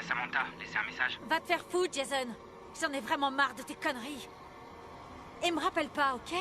Samantha, laissez un message. Va te faire foutre, Jason. J'en ai vraiment marre de tes conneries. Et me rappelle pas, ok?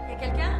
Y'a quelqu'un?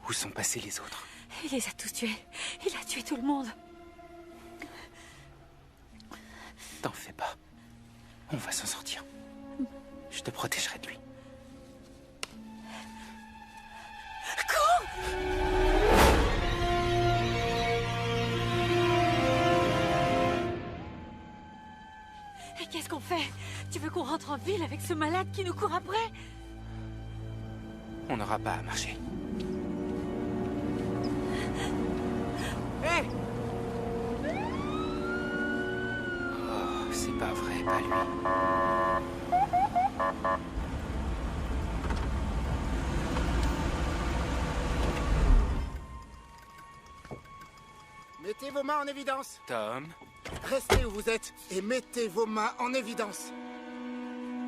Où sont passés les autres? Il les a tous tués. Il a tué tout le monde. T'en fais pas. On va s'en sortir. Je te protégerai de lui. Cours! Et qu'est-ce qu'on fait? Tu veux qu'on rentre en ville avec ce malade qui nous court après? On n'aura pas à marcher. Hé! Oh, c'est pas vrai, pas lui. Mettez vos mains en évidence. Tom, Restez où vous êtes et mettez vos mains en évidence.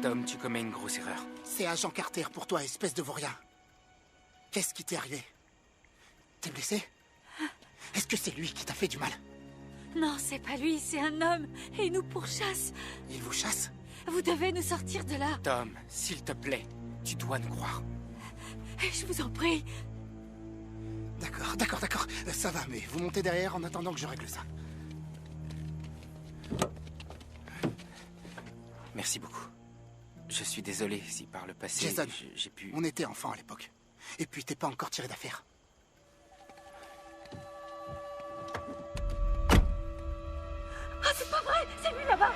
Tom, tu commets une grosse erreur. C'est Agent Carter pour toi, espèce de vaurien. Qu'est-ce qui t'est arrivé? T'es blessé? Est-ce que c'est lui qui t'a fait du mal? Non, c'est pas lui, c'est un homme. Et il nous pourchasse. Il vous chasse? Vous devez nous sortir de là. Tom, s'il te plaît, tu dois nous croire. Je vous en prie. D'accord. Ça va, mais vous montez derrière en attendant que je règle ça. Merci beaucoup. Je suis désolé si par le passé, Jason, j'ai pu... on était enfants à l'époque. Et puis t'es pas encore tiré d'affaire. Ah, c'est pas vrai! C'est lui là-bas!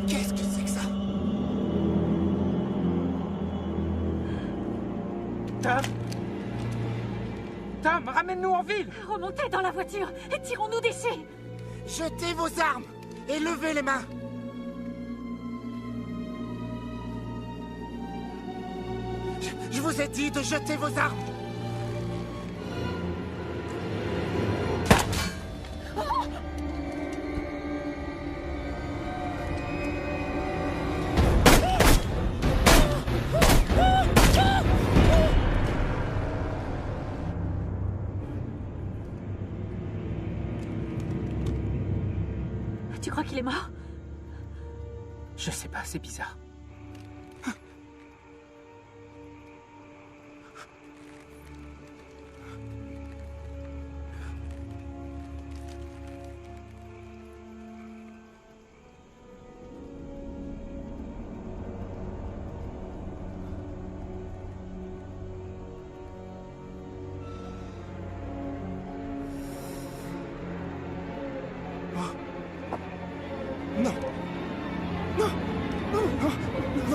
Qu'est-ce que c'est que ça? Tom, ramène-nous en ville! Remontez dans la voiture et tirons-nous d'ici! Jetez vos armes et levez les mains. Je vous ai dit de jeter vos armes. Tu crois qu'il est mort? Je sais pas, c'est bizarre.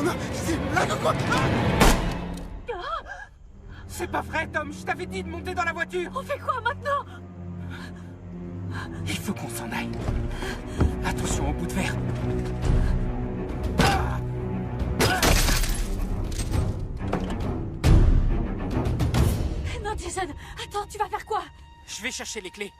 Non, c'est une blague ou quoi? C'est pas vrai, Tom, je t'avais dit de monter dans la voiture! On fait quoi maintenant? Il faut qu'on s'en aille. Attention au bout de verre. Non, Jason, attends, tu vas faire quoi? Je vais chercher les clés.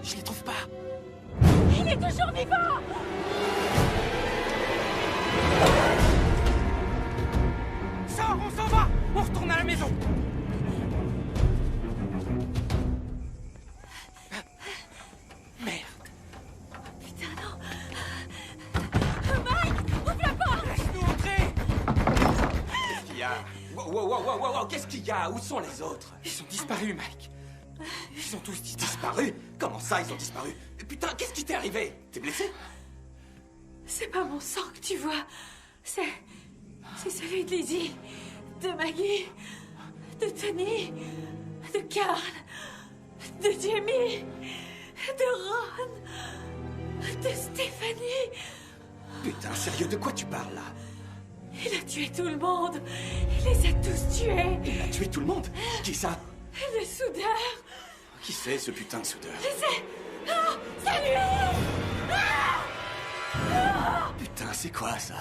Je les trouve pas. Il est toujours vivant! Sors, on s'en va! On retourne à la maison! Merde! Putain, non! Mike! Ouvre la porte! Laisse-nous entrer! Qu'est-ce qu'il y a? Wow, qu'est-ce qu'il y a? Où sont les autres? Ils ont disparu, Mike. Ils ont tous disparu. Disparu? Comment ça, ils ont disparu? Putain, qu'est-ce qui t'est arrivé? T'es blessé? C'est pas mon sang que tu vois. C'est celui de Lizzie, de Maggie, de Tony, de Carl, de Jamie, de Ron, de Stéphanie. Putain, sérieux, de quoi tu parles, là? Il a tué tout le monde. Il les a tous tués. Il a tué tout le monde? Qui ça? Le soudeur. Qui c'est, ce putain de soudeur? C'est lui. Putain, c'est quoi, ça?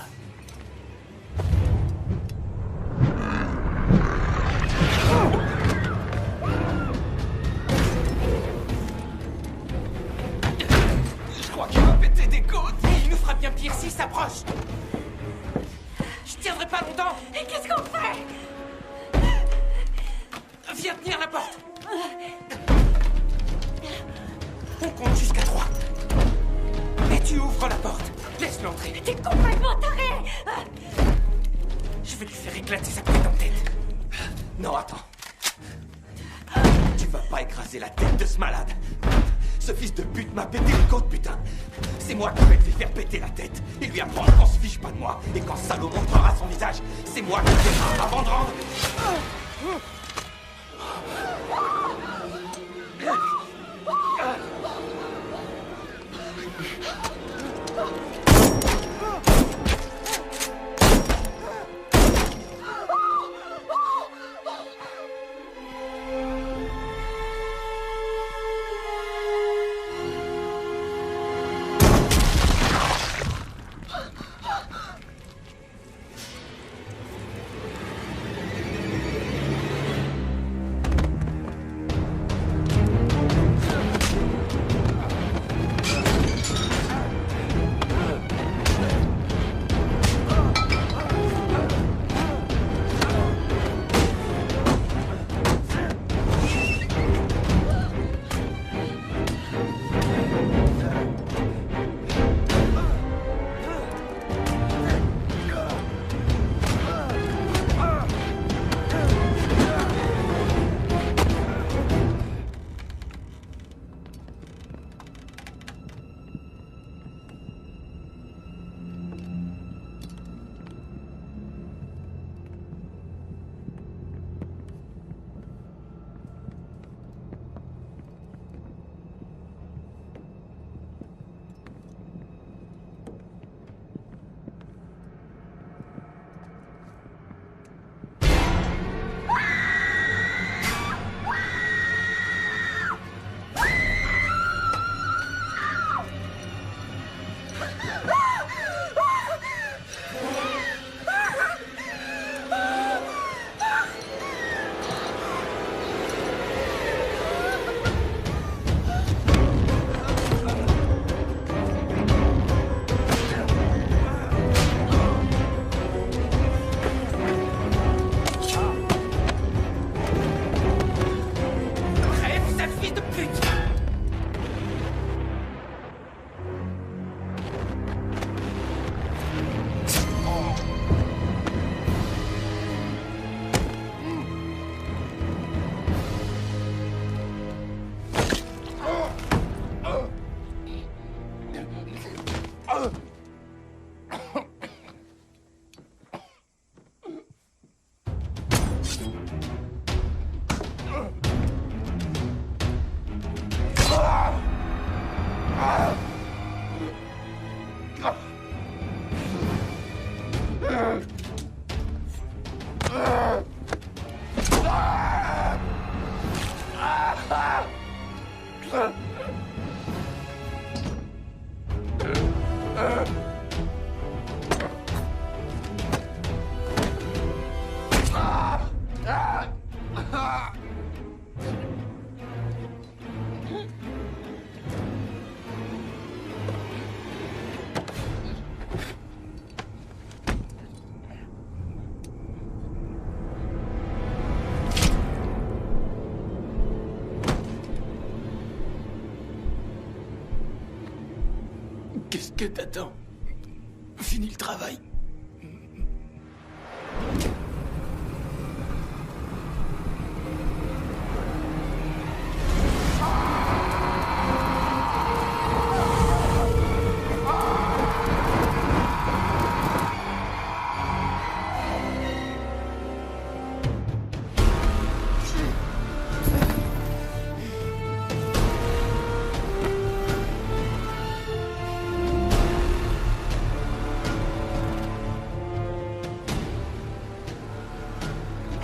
Je crois qu'il va péter des côtes. Et il nous fera bien pire s'il s'approche. Je tiendrai pas longtemps. Et qu'est-ce qu'on fait? Viens tenir la porte. On compte jusqu'à 3. Et tu ouvres la porte. Laisse-le entrer. T'es complètement taré. Je vais lui faire éclater sa putain de tête. Non, attends. Tu vas pas écraser la tête de ce malade. Ce fils de pute m'a pété une côte, putain. C'est moi qui vais lui faire péter la tête et lui apprendre qu'on se fiche pas de moi. Et quand Salo montrera son visage, c'est moi qui le verra avant de rendre. Qu'est-ce que t'attends? Finis le travail.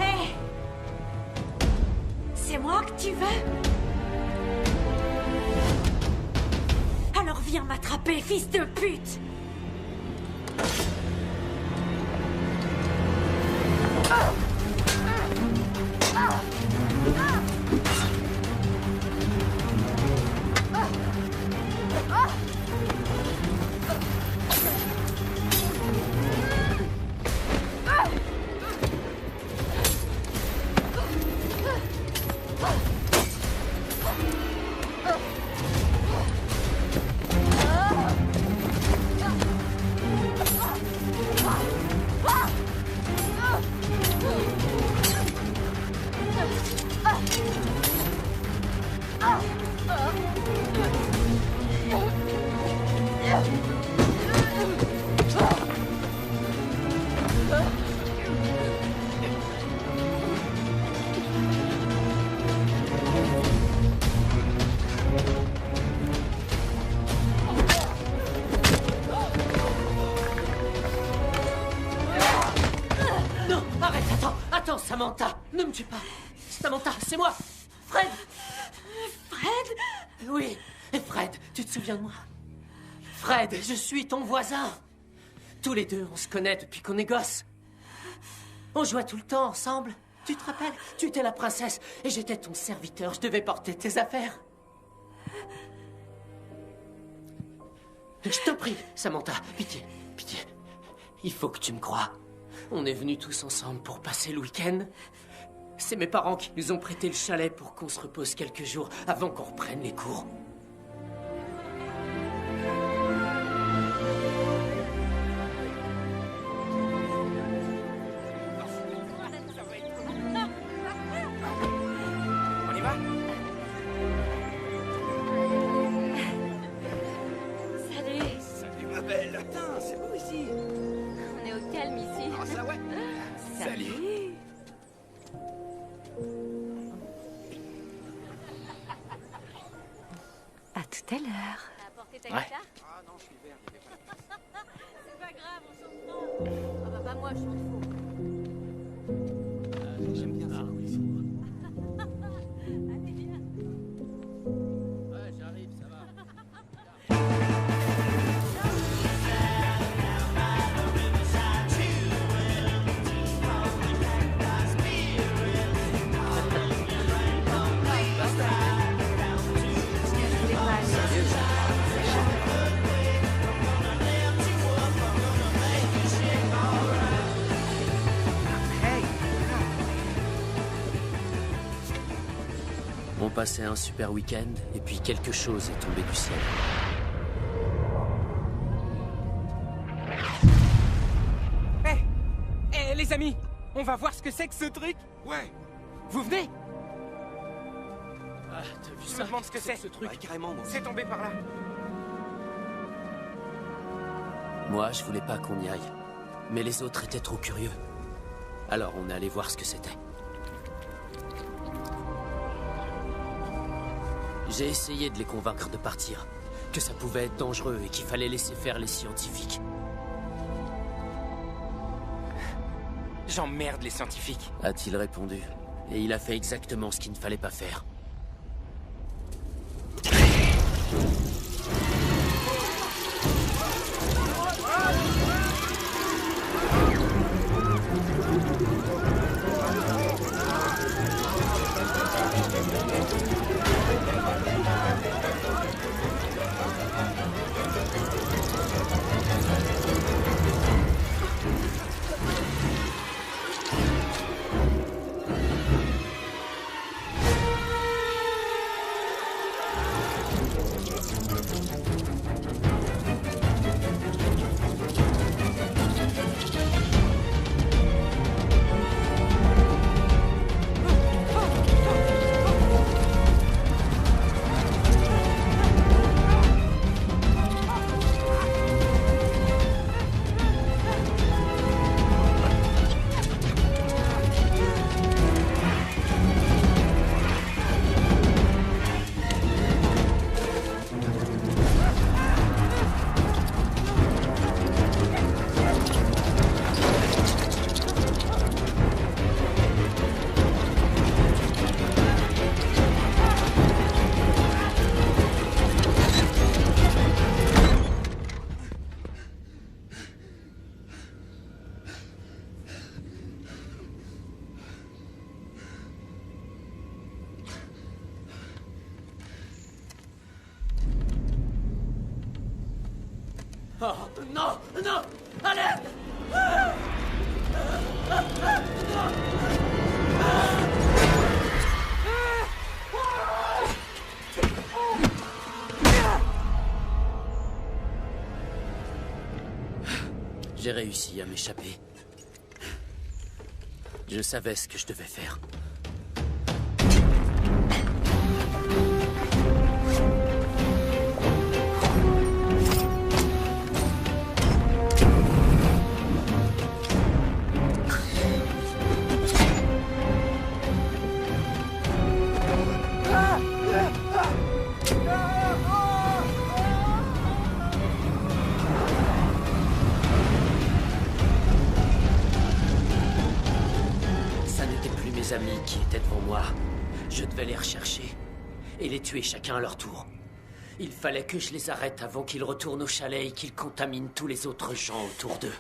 Hé! C'est moi que tu veux? Alors viens m'attraper, fils de pute! Non, arrête, attends, Samantha, ne me tue pas. Samantha, c'est moi, Fred. Fred? Oui, Fred, tu te souviens de moi? Fred, je suis ton voisin. Tous les deux, on se connaît depuis qu'on est gosses. On jouait tout le temps ensemble. Tu te rappelles? Tu étais la princesse et j'étais ton serviteur. Je devais porter tes affaires. Je t'en prie, Samantha, pitié, pitié. Il faut que tu me crois. On est venus tous ensemble pour passer le week-end. C'est mes parents qui nous ont prêté le chalet pour qu'on se repose quelques jours avant qu'on reprenne les cours. On y va? Salut! Salut ma belle. Putain, c'est beau ici. On est au calme ici. Ah ça ouais. Salut. À tout à l'heure. T'as apporté ta Ouais. guitare? Ah non, je suis vert. C'est pas grave, on s'en prend. Ah bah pas moi, je chante faux. J'aime bien ça ici. Allez, viens. Ouais, j'arrive, ça va. On passait un super week-end et puis quelque chose est tombé du ciel. Hé, les amis, on va voir ce que c'est que ce truc. Ouais. Vous venez? Ah, t'as vu Je ça? me demande ce que c'est. Ce truc. Ouais, carrément moi. C'est tombé par là. Moi, je voulais pas qu'on y aille. Mais les autres étaient trop curieux. Alors on est allé voir ce que c'était. J'ai essayé de les convaincre de partir. Que ça pouvait être dangereux et qu'il fallait laisser faire les scientifiques. J'emmerde les scientifiques. A-t-il répondu. Et il a fait exactement ce qu'il ne fallait pas faire. Oh, non, non, allez! J'ai réussi à m'échapper. Je savais ce que je devais faire. Amis qui étaient devant moi. Je devais les rechercher et les tuer chacun à leur tour. Il fallait que je les arrête avant qu'ils retournent au chalet et qu'ils contaminent tous les autres gens autour d'eux.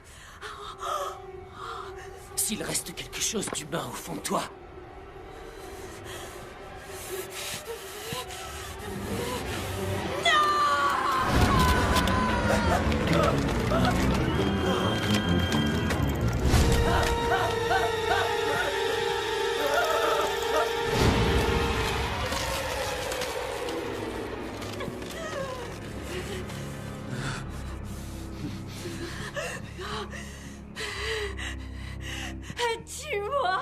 S'il reste quelque chose d'humain au fond de toi, tue-moi!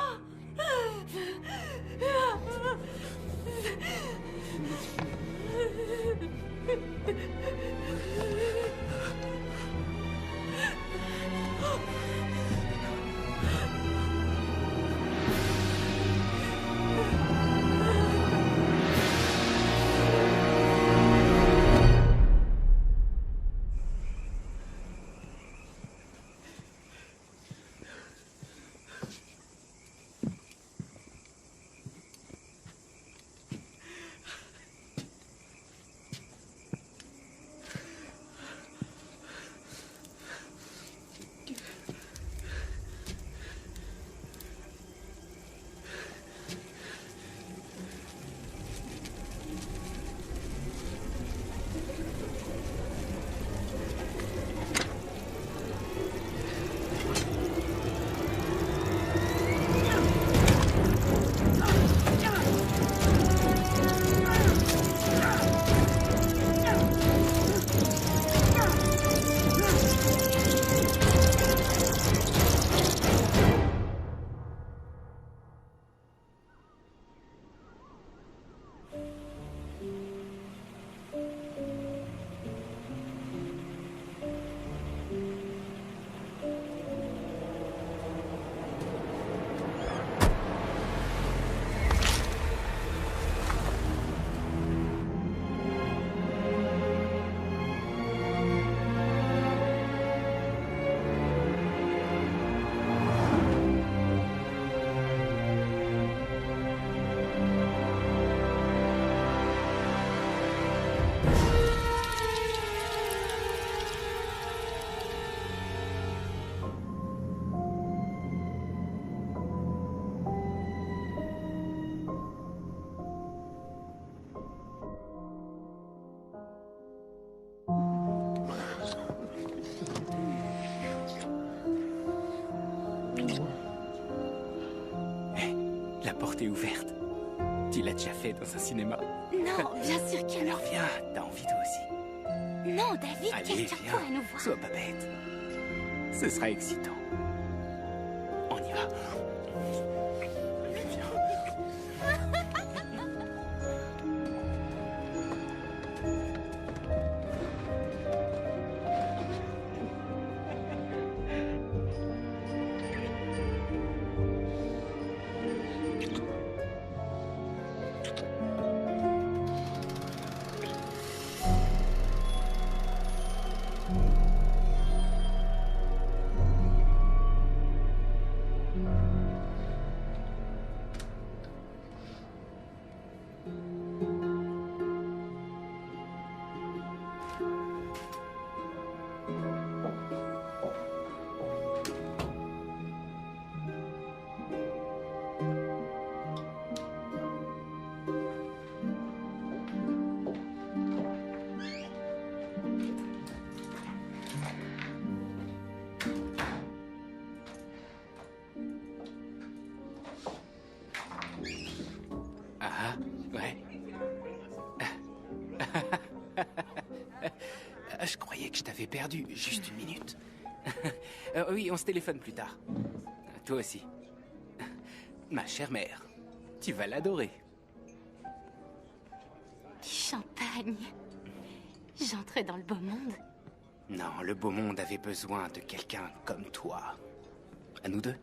t'embarquerai dans un cinéma. Non, bien sûr que non. Alors viens, t'as envie toi aussi. Non, David, Allez, quelqu'un viens, pourrait nous voir. sois pas bête. Ce sera excitant. On y va. Ah, ouais. Je croyais que je t'avais perdu. Juste une minute. Oui, on se téléphone plus tard. Toi aussi. Ma chère mère, tu vas l'adorer. Du champagne. J'entrais dans le beau monde. Non, le beau monde avait besoin de quelqu'un comme toi. À nous deux.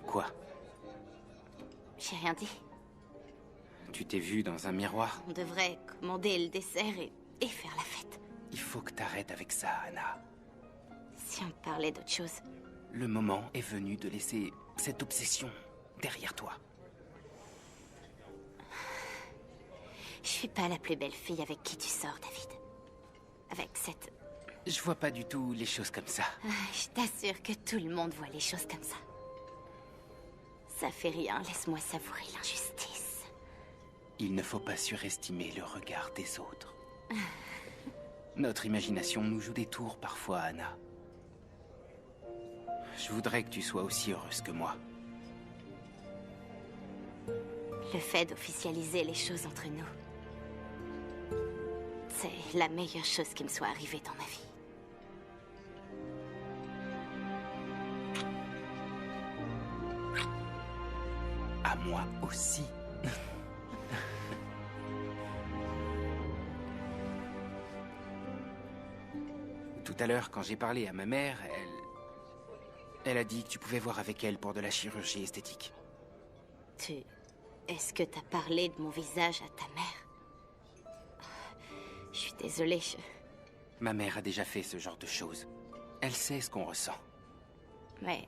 Quoi? J'ai rien dit. Tu t'es vu dans un miroir? On devrait commander le dessert et faire la fête. Il faut que t'arrêtes avec ça, Anna. Si on parlait d'autre chose. Le moment est venu de laisser cette obsession derrière toi. Je suis pas la plus belle fille avec qui tu sors, David. Avec cette... Je vois pas du tout les choses comme ça. Je t'assure que tout le monde voit les choses comme ça. Ça fait rien, laisse-moi savourer l'injustice. Il ne faut pas surestimer le regard des autres. Notre imagination nous joue des tours parfois, Anna. Je voudrais que tu sois aussi heureuse que moi. Le fait d'officialiser les choses entre nous, c'est la meilleure chose qui me soit arrivée dans ma vie. À moi aussi. Tout à l'heure, quand j'ai parlé à ma mère, elle a dit que tu pouvais voir avec elle pour de la chirurgie esthétique. Est-ce que t'as parlé de mon visage à ta mère? Je suis désolée, Ma mère a déjà fait ce genre de choses. Elle sait ce qu'on ressent. Mais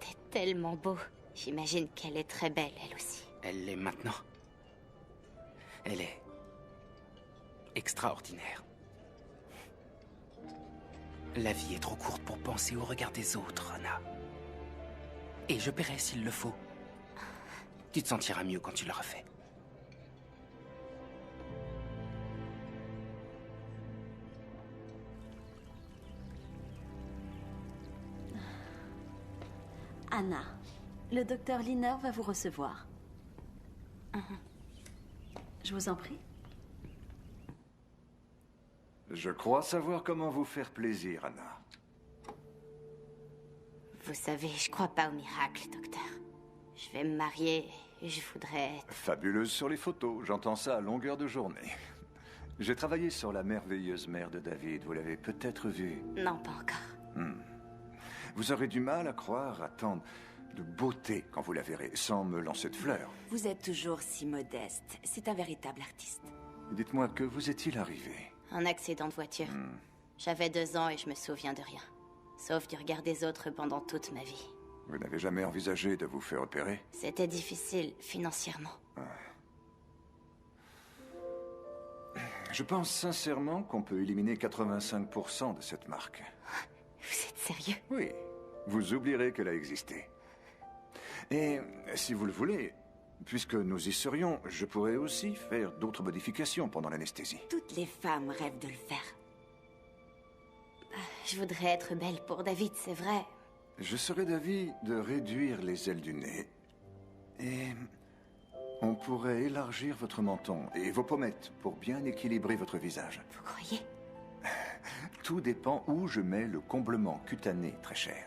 t'es tellement beau. J'imagine qu'elle est très belle, elle aussi. Elle l'est maintenant. Elle est extraordinaire. La vie est trop courte pour penser au regard des autres, Anna. Et je paierai s'il le faut. Tu te sentiras mieux quand tu l'auras fait. Anna, le docteur Liner va vous recevoir. Je vous en prie. Je crois savoir comment vous faire plaisir, Anna. Vous savez, je crois pas au miracle, docteur. Je vais me marier et je voudrais être... Fabuleuse sur les photos, j'entends ça à longueur de journée. J'ai travaillé sur la merveilleuse mère de David, vous l'avez peut-être vue. Non, pas encore. Vous aurez du mal à croire à tant de beauté quand vous la verrez, sans me lancer de fleurs. Vous êtes toujours si modeste. C'est un véritable artiste. Dites-moi, que vous est-il arrivé? Un accident de voiture. J'avais 2 ans et je me souviens de rien. Sauf du regard des autres pendant toute ma vie. Vous n'avez jamais envisagé de vous faire opérer? C'était difficile, financièrement. Je pense sincèrement qu'on peut éliminer 85% de cette marque. Vous êtes sérieux? Oui, vous oublierez qu'elle a existé. Et si vous le voulez, puisque nous y serions, je pourrais aussi faire d'autres modifications pendant l'anesthésie. Toutes les femmes rêvent de le faire. Je voudrais être belle pour David, c'est vrai. Je serais d'avis de réduire les ailes du nez. Et on pourrait élargir votre menton et vos pommettes pour bien équilibrer votre visage. Vous croyez? Tout dépend où je mets le comblement cutané, très cher.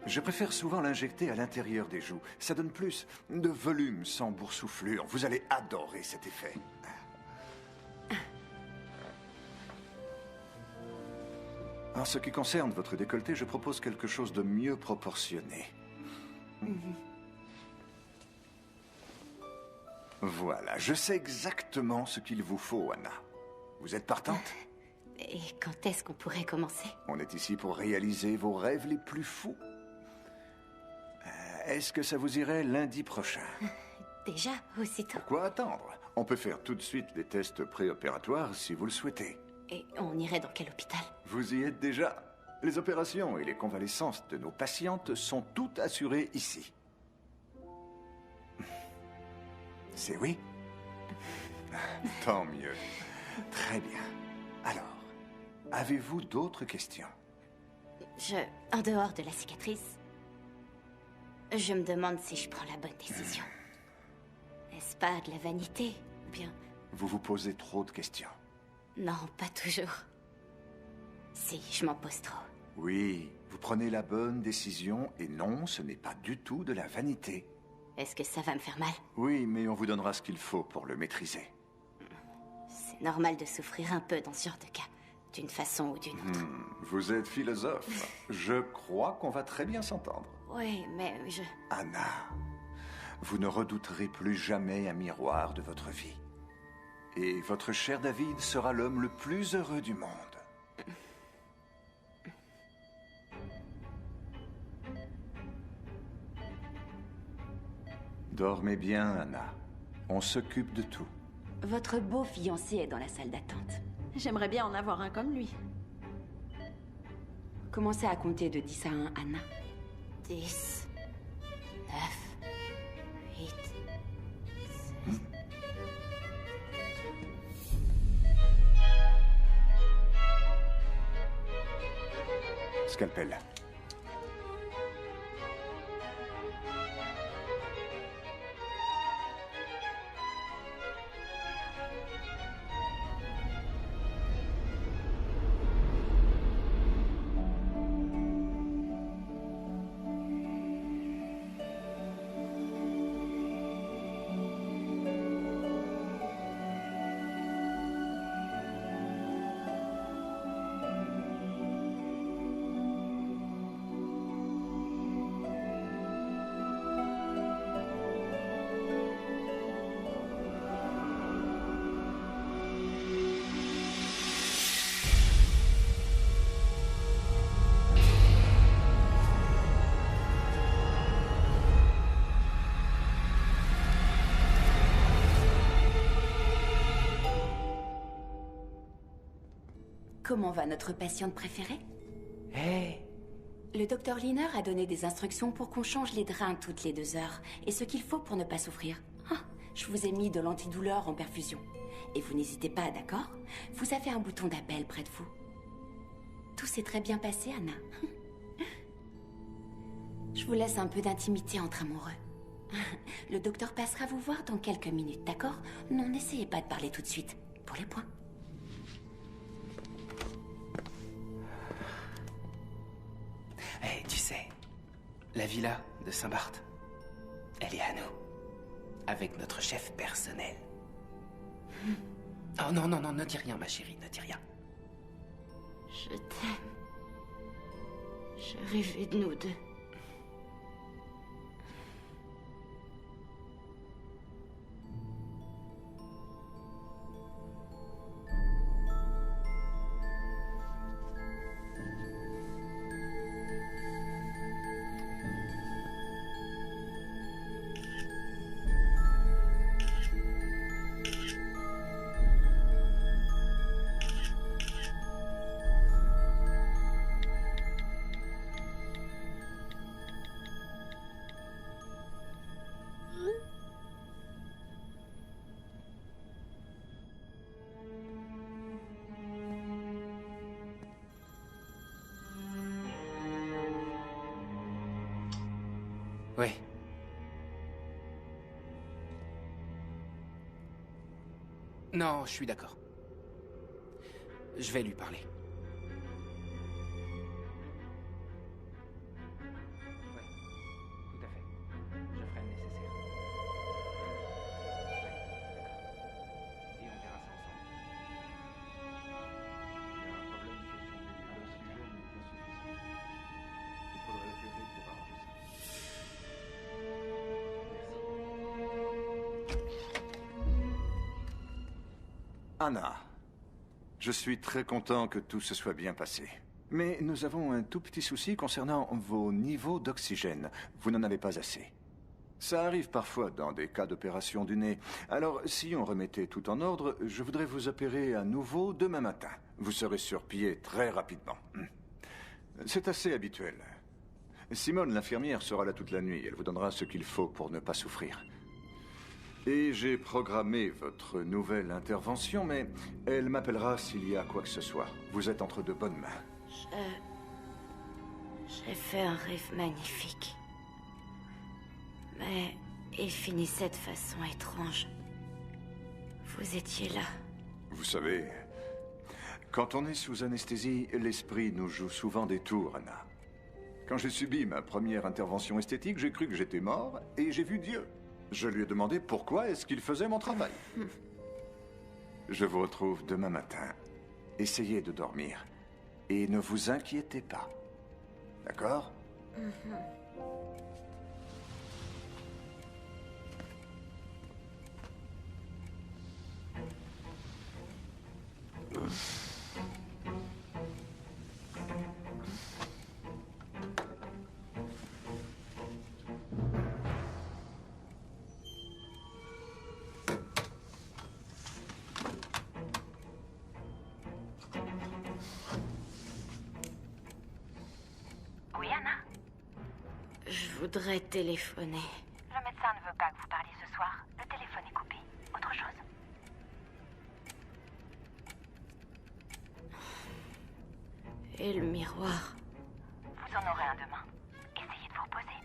Je préfère souvent l'injecter à l'intérieur des joues. Ça donne plus de volume sans boursouflure. Vous allez adorer cet effet. En ce qui concerne votre décolleté, je propose quelque chose de mieux proportionné. Voilà, je sais exactement ce qu'il vous faut, Anna. Vous êtes partante? Et quand est-ce qu'on pourrait commencer? On est ici pour réaliser vos rêves les plus fous. Est-ce que ça vous irait lundi prochain? Déjà, aussitôt. Pourquoi attendre? On peut faire tout de suite les tests préopératoires si vous le souhaitez. Et on irait dans quel hôpital? Vous y êtes déjà. Les opérations et les convalescences de nos patientes sont toutes assurées ici. C'est oui? Tant mieux. Très bien. Alors, avez-vous d'autres questions? En dehors de la cicatrice, je me demande si je prends la bonne décision. Est-ce pas de la vanité, ou bien... Vous vous posez trop de questions. Non, pas toujours. Si, je m'en pose trop. Oui, vous prenez la bonne décision et non, ce n'est pas du tout de la vanité. Est-ce que ça va me faire mal? Oui, mais on vous donnera ce qu'il faut pour le maîtriser. C'est normal de souffrir un peu dans ce genre de cas, d'une façon ou d'une autre. Vous êtes philosophe. Je crois qu'on va très bien s'entendre. Oui, mais je... Anna, vous ne redouterez plus jamais un miroir de votre vie. Et votre cher David sera l'homme le plus heureux du monde. Dormez bien, Anna. On s'occupe de tout. Votre beau fiancé est dans la salle d'attente. J'aimerais bien en avoir un comme lui. Commencez à compter de 10 à 1, Anna. 10, 9, 8, 7... Scalpel. Comment va notre patiente préférée? Hé! Le docteur Liner a donné des instructions pour qu'on change les drains toutes les 2 heures. Et ce qu'il faut pour ne pas souffrir. Ah, je vous ai mis de l'antidouleur en perfusion. Et vous n'hésitez pas, d'accord? Vous avez un bouton d'appel près de vous. Tout s'est très bien passé, Anna. Je vous laisse un peu d'intimité entre amoureux. Le docteur passera vous voir dans quelques minutes, d'accord? Non, n'essayez pas de parler tout de suite. Pour les points. Hé, tu sais, la villa de Saint-Barth, elle est à nous. Avec notre chef personnel. Oh non, non, non, ne dis rien, ma chérie, ne dis rien. Je t'aime. Je rêvais de nous deux. Oui. Non, je suis d'accord. Je vais lui parler. Oui, tout à fait. Je ferai le nécessaire. Oui, d'accord. Et on verra ça ensemble. Il y a un problème sur son véhicule. L'oxygène est insuffisant. Il faudrait l'appeler pour arranger ça. Anna, je suis très content que tout se soit bien passé. Mais nous avons un tout petit souci concernant vos niveaux d'oxygène. Vous n'en avez pas assez. Ça arrive parfois dans des cas d'opération du nez. Alors, si on remettait tout en ordre, je voudrais vous opérer à nouveau demain matin. Vous serez sur pied très rapidement. C'est assez habituel. Simone, l'infirmière, sera là toute la nuit. Elle vous donnera ce qu'il faut pour ne pas souffrir. Et j'ai programmé votre nouvelle intervention, mais elle m'appellera s'il y a quoi que ce soit. Vous êtes entre de bonnes mains. J'ai fait un rêve magnifique. Mais il finissait de façon étrange. Vous étiez là. Vous savez, quand on est sous anesthésie, l'esprit nous joue souvent des tours, Anna. Quand j'ai subi ma première intervention esthétique, j'ai cru que j'étais mort et j'ai vu Dieu. Je lui ai demandé pourquoi est-ce qu'il faisait mon travail. Je vous retrouve demain matin. Essayez de dormir. Et ne vous inquiétez pas. D'accord ? Oui, Anna? Je voudrais téléphoner. Le médecin ne veut pas que vous parliez ce soir. Le téléphone est coupé. Autre chose? Et le miroir? Vous en aurez un demain. Essayez de vous reposer.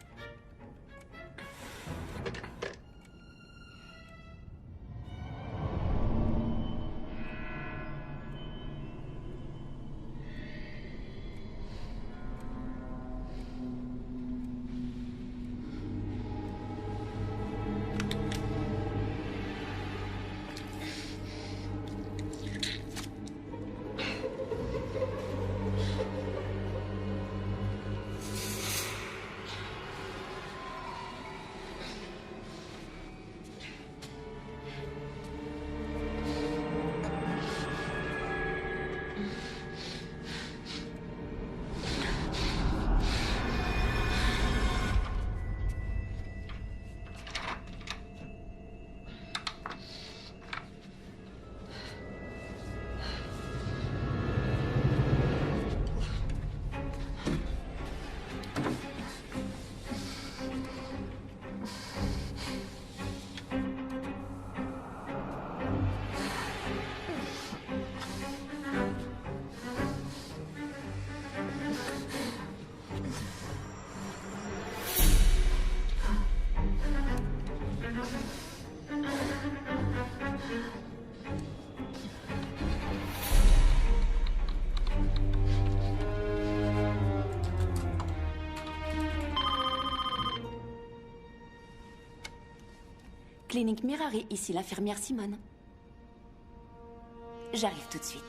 Clinique Mirari, ici l'infirmière Simone. J'arrive tout de suite.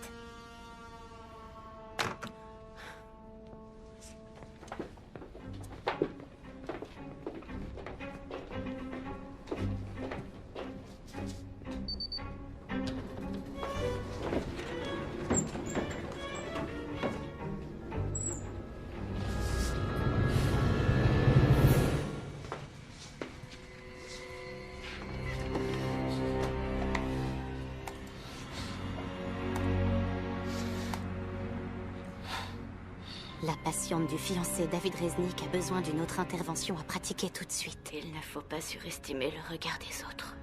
La patiente du fiancé David Reznik a besoin d'une autre intervention à pratiquer tout de suite. Il ne faut pas surestimer le regard des autres.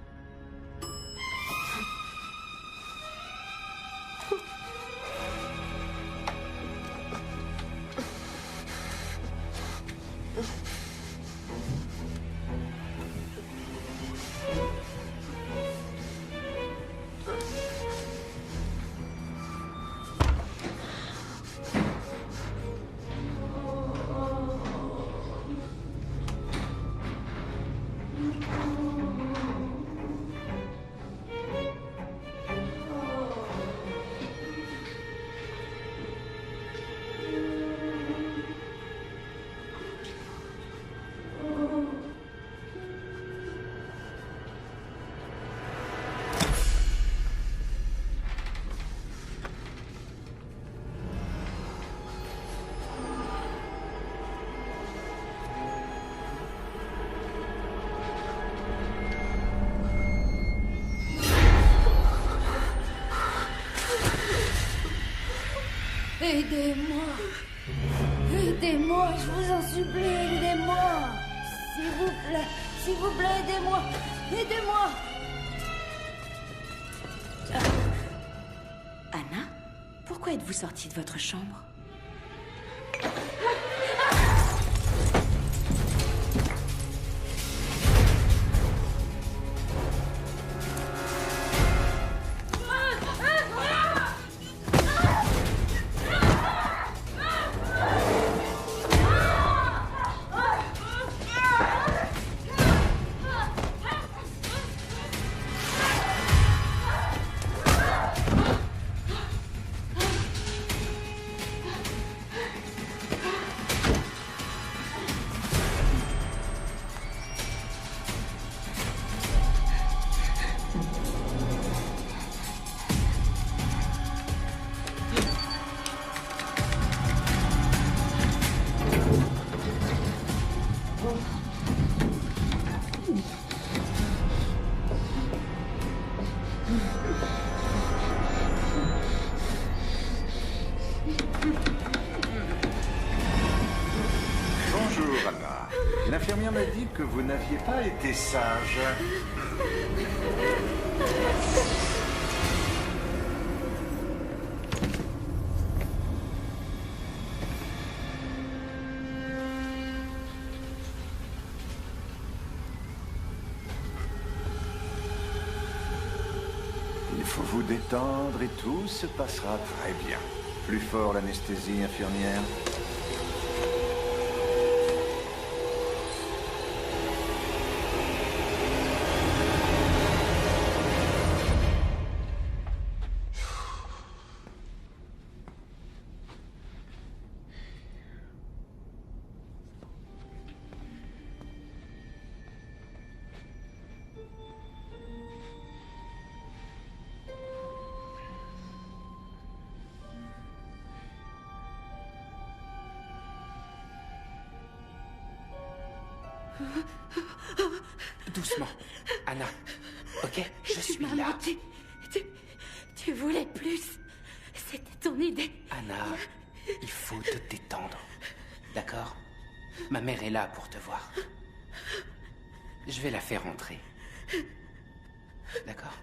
Aidez-moi. Aidez-moi, je vous en supplie, aidez-moi. S'il vous plaît, aidez-moi. Aidez-moi. Anna, pourquoi êtes-vous sortie de votre chambre? Bonjour, Anna. L'infirmière m'a dit que vous n'aviez pas été sage. Il faut vous détendre et tout se passera très bien. Plus fort l'anesthésie, infirmière. Doucement. Anna. Ok, je suis Tu m'as là. menti. Tu voulais plus. C'était ton idée. Anna, il faut te détendre. D'accord? Ma mère est là pour te voir. Je vais la faire entrer. D'accord?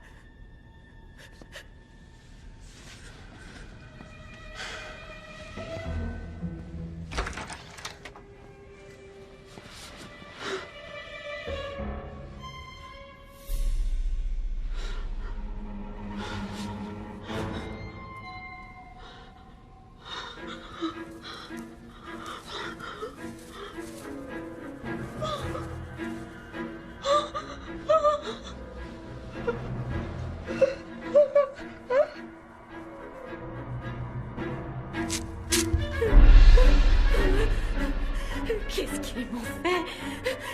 Qu'est-ce qu'ils m'ont fait?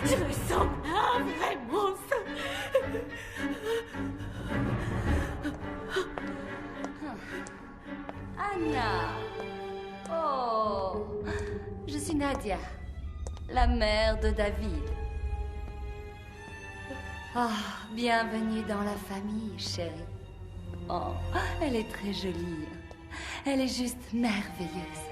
Je me sens un vrai monstre. Anna. Oh. Je suis Nadia, la mère de David. Ah, bienvenue dans la famille, chérie. Oh, elle est très jolie. Elle est juste merveilleuse.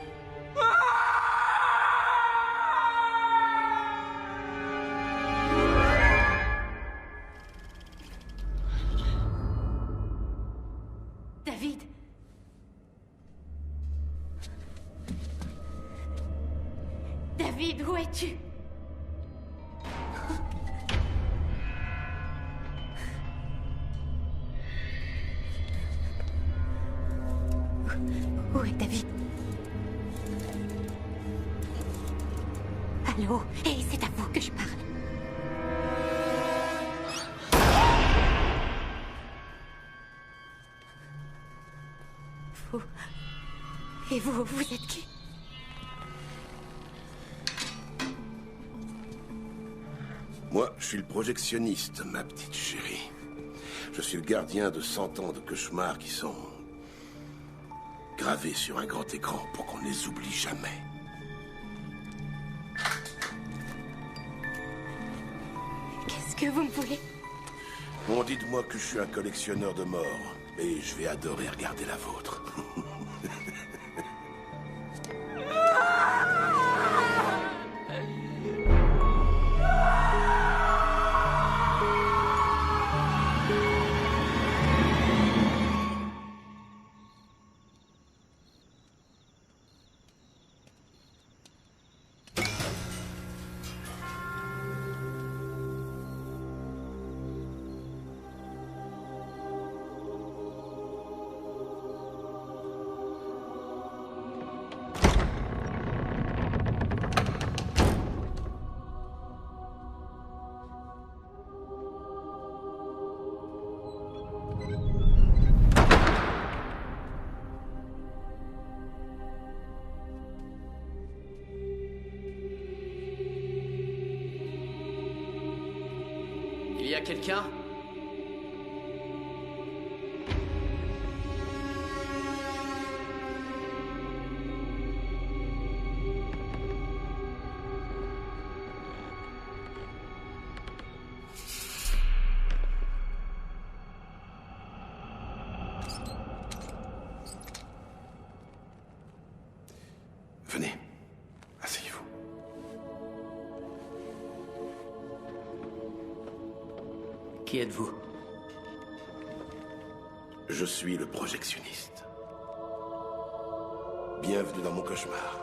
David. David, où es-tu? Où est David? Allô? Hé, c'est à vous que je parle. Vous... Et vous êtes qui? Moi, je suis le projectionniste, ma petite chérie. Je suis le gardien de 100 ans de cauchemars qui sont gravés sur un grand écran pour qu'on ne les oublie jamais. Qu'est-ce que vous me voulez? Bon, dites-moi que je suis un collectionneur de morts, et je vais adorer regarder la vôtre. Il y a quelqu'un? Venez, asseyez-vous. Qui êtes-vous? Je suis le projectionniste. Bienvenue dans mon cauchemar.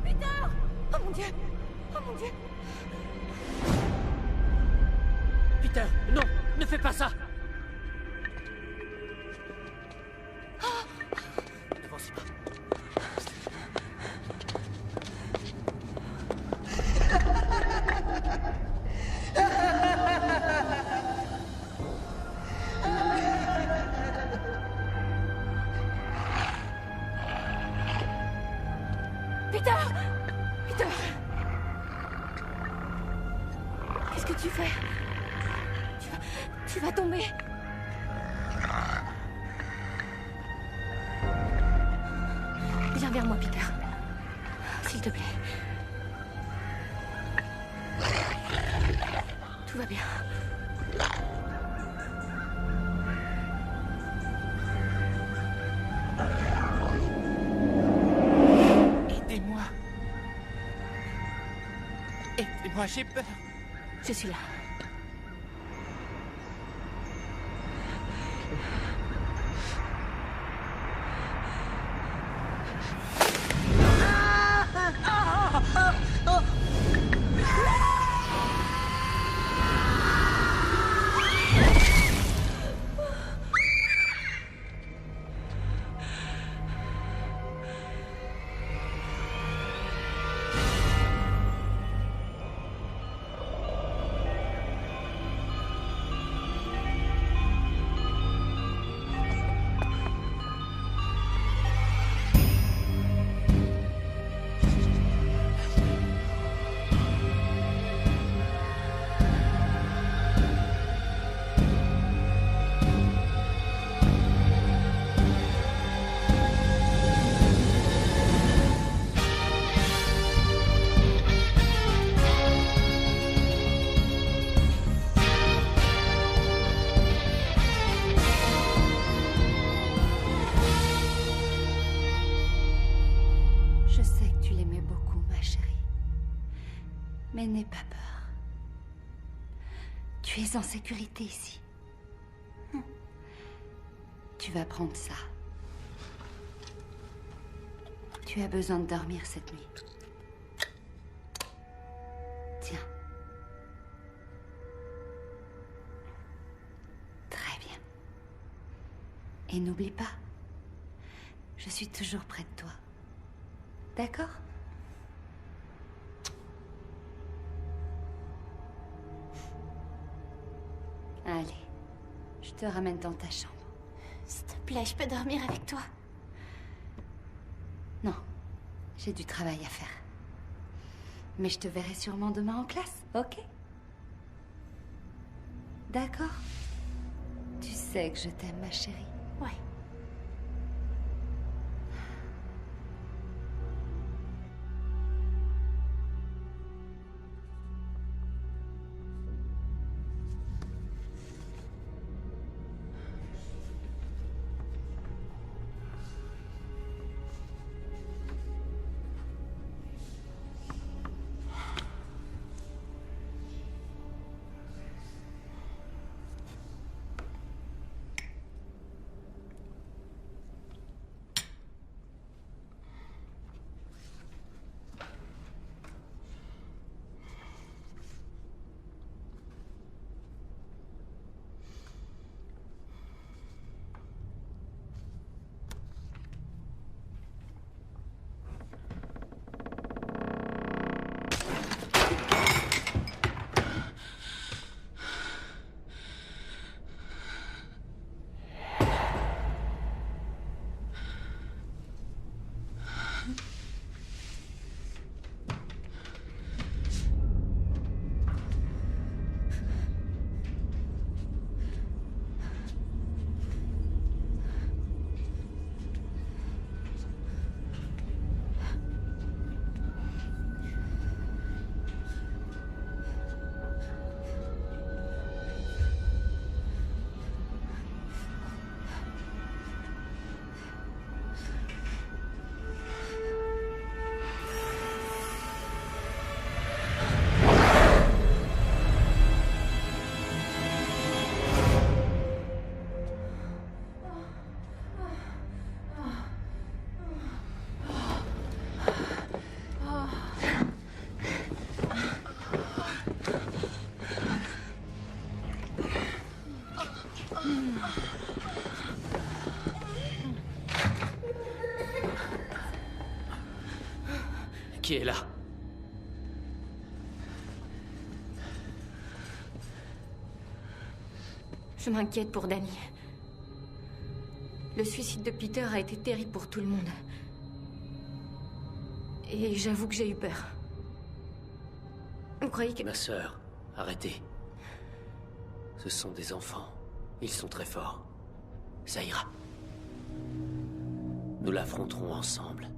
Peter! Oh mon Dieu! Oh mon Dieu! Peter, non! Ne fais pas ça! N'avancez pas. Peter! Peter! Qu'est-ce que tu fais? Tu vas tomber. Viens vers moi, Peter. S'il te plaît. Tout va bien. Aidez-moi. Aidez-moi, j'ai peur. Je suis là. Je sais que tu l'aimais beaucoup, ma chérie. Mais n'aie pas peur. Tu es en sécurité ici. Tu vas prendre ça. Tu as besoin de dormir cette nuit. Tiens. Très bien. Et n'oublie pas, je suis toujours près de toi. D'accord? Allez, je te ramène dans ta chambre. S'il te plaît, je peux dormir avec toi? Non, j'ai du travail à faire. Mais je te verrai sûrement demain en classe, ok? D'accord? Tu sais que je t'aime, ma chérie. Ouais. Qui est là? Je m'inquiète pour Danny. Le suicide de Peter a été terrible pour tout le monde. Et j'avoue que j'ai eu peur. Vous croyez que... Ma sœur, arrêtez. Ce sont des enfants. Ils sont très forts. Ça ira. Nous l'affronterons ensemble.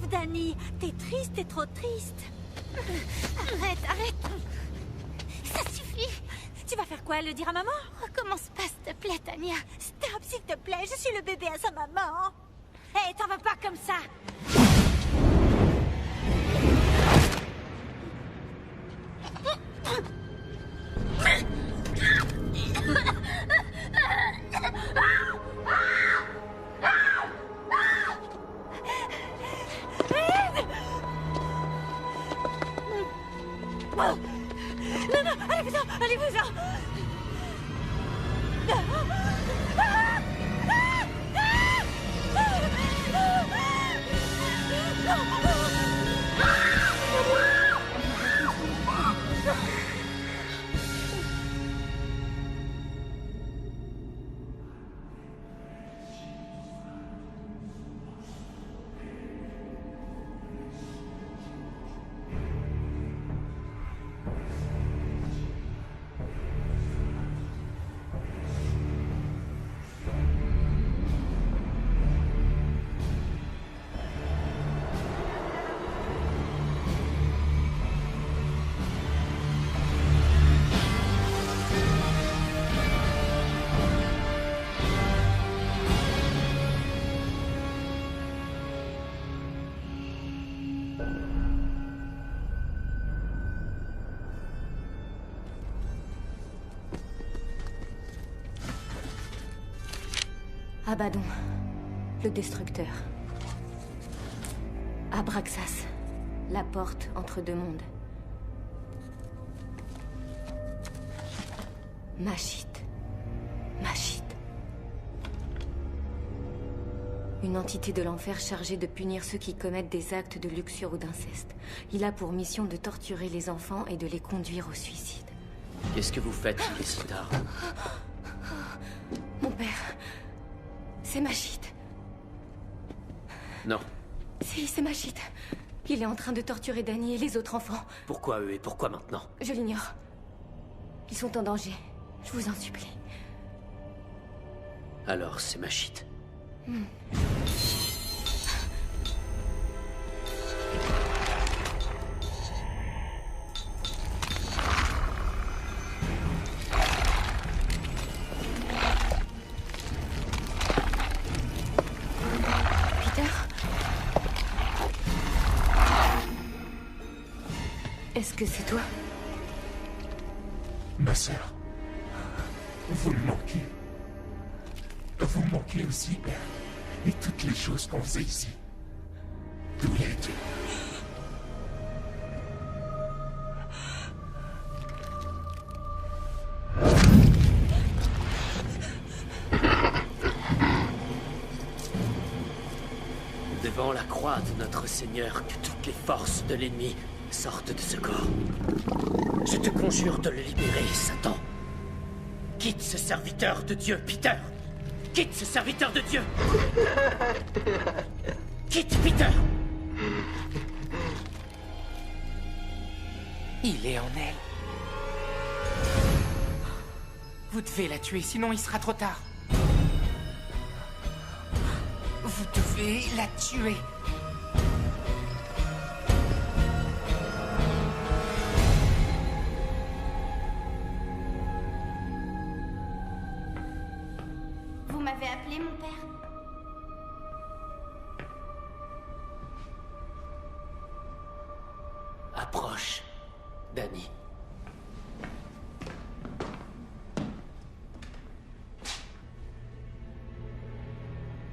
Danny, t'es triste, t'es trop triste. Arrête, arrête. Ça suffit. Tu vas faire quoi, le dire à maman? Recommence pas, s'il te plaît, Tania. Stop, s'il te plaît, je suis le bébé à sa maman. Hé, t'en vas pas comme ça. Non, non, allez-vous-en, allez-vous-en. Abaddon, le destructeur. Abraxas, la porte entre deux mondes. Mashit. Mashit. Une entité de l'enfer chargée de punir ceux qui commettent des actes de luxure ou d'inceste. Il a pour mission de torturer les enfants et de les conduire au suicide. Qu'est-ce que vous faites, Félicita? Mon père... c'est Mashit. Non. Si, c'est Mashit. Il est en train de torturer Danny et les autres enfants. Pourquoi eux et pourquoi maintenant? Je l'ignore. Ils sont en danger. Je vous en supplie. Alors c'est ma shit. Peter? Est-ce que c'est toi? Ma sœur, vous me manquez. Vous me manquez aussi, Père. Et toutes les choses qu'on faisait ici. Tous les deux. Devant la croix de notre Seigneur, que toutes les forces de l'ennemi sortent de ce corps. Je te conjure de le libérer, Satan. Quitte ce serviteur de Dieu, Peter. Quitte ce serviteur de Dieu. Quitte, Peter. Il est en elle. Vous devez la tuer, sinon il sera trop tard. Vous devez la tuer. Vous m'avez appelé, mon père? Approche, Danny.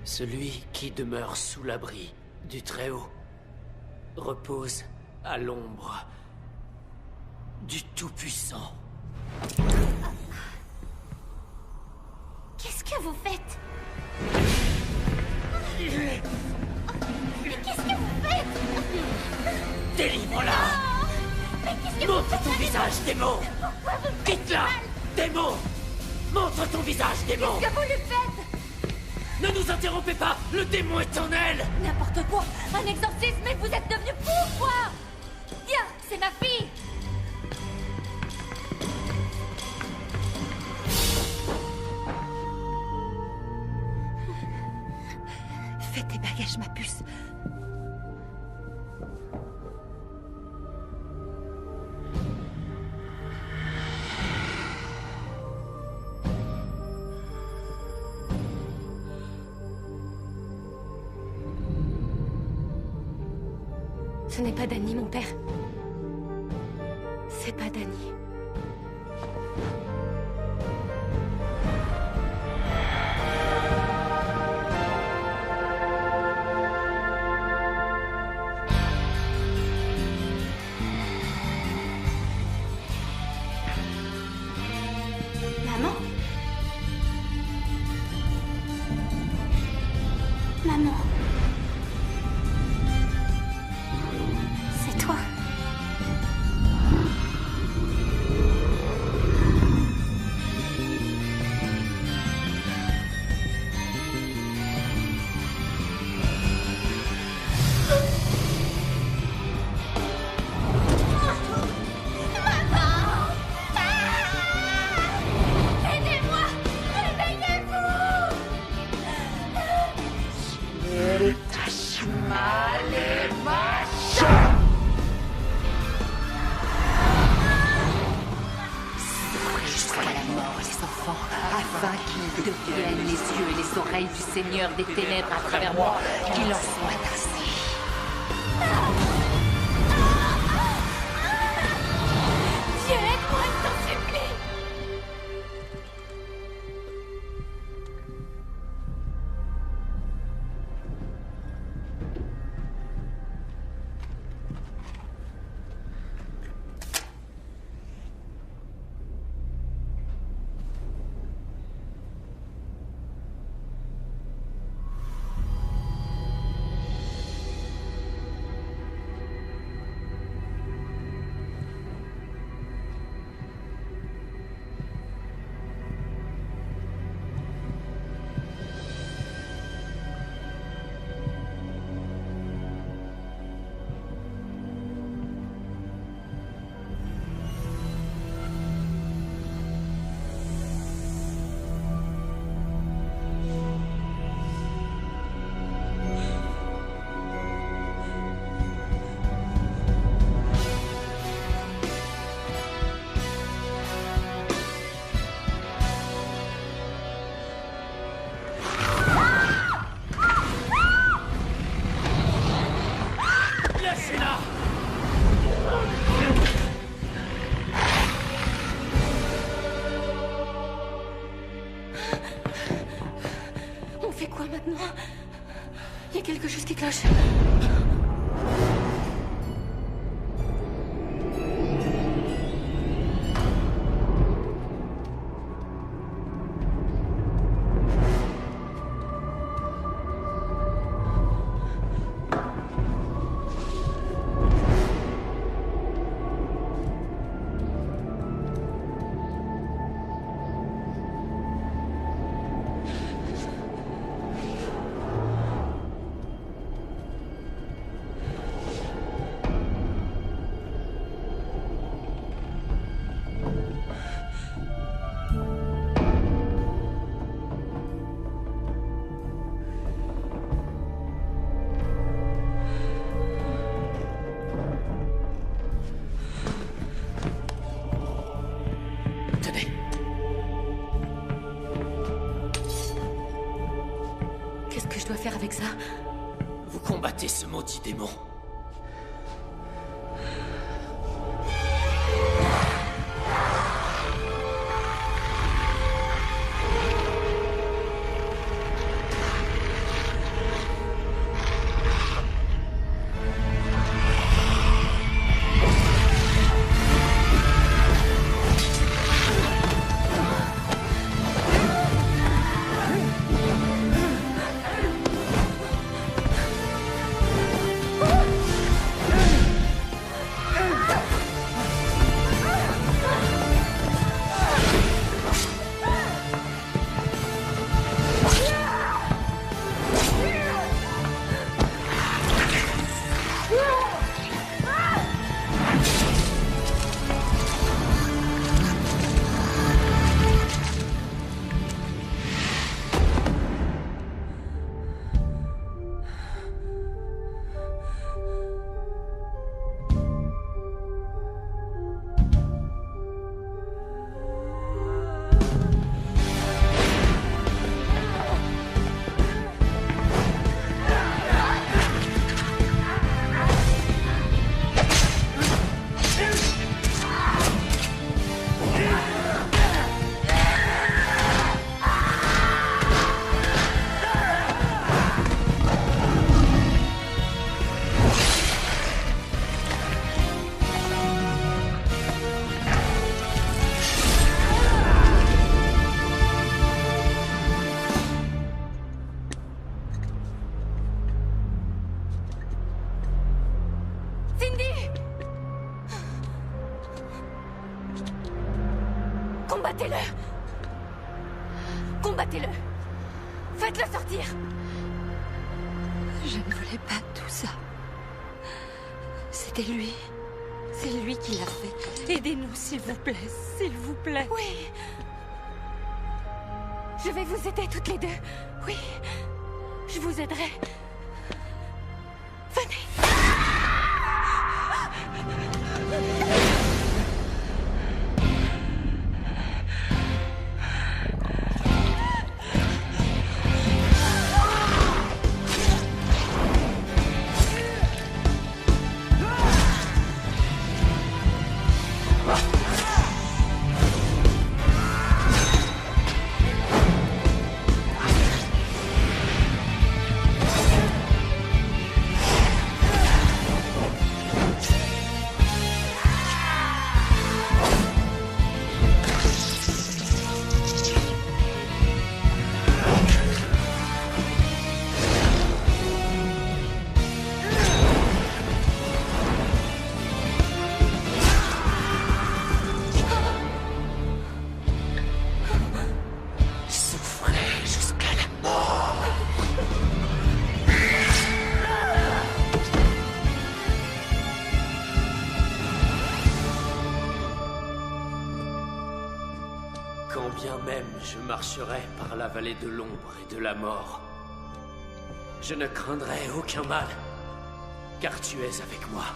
Celui qui demeure sous l'abri du Très-Haut repose à l'ombre du Tout-Puissant. Qu'est-ce que vous faites? Mais qu'est-ce que vous faites? Délivre-la! Mais qu'est-ce que vous Montre faites? ton visage, démon! Quitte-la! Démon! Montre ton visage, démon! Qu'est-ce que vous lui faites? Ne nous interrompez pas! Le démon est en elle! N'importe quoi! Un exorcisme et vous êtes devenu fou, quoi! Viens, c'est ma fille! Fais tes bagages, ma puce. Ce n'est pas Danny, mon père. C'est pas Danny. Maman? Maman? C'est toi? Aidez-moi! Réveillez-vous! Jusqu'à la mort les enfants, afin qu'ils deviennent les yeux et les oreilles du Seigneur des ténèbres à travers moi, qu'il en soit ainsi. Dieu, aide-moi, je t'en supplie! maintenant. Il y a quelque chose qui cloche. Avec ça. Vous combattez ce maudit démon. Combattez-le! Combattez-le! Faites-le sortir! Je ne voulais pas tout ça. C'était lui. C'est lui qui l'a fait. Aidez-nous, s'il vous plaît. S'il vous plaît. Oui. Je vais vous aider toutes les deux. Oui. Je vous aiderai. Venez. Quand bien même je marcherai par la vallée de l'ombre et de la mort, je ne craindrai aucun mal, car tu es avec moi.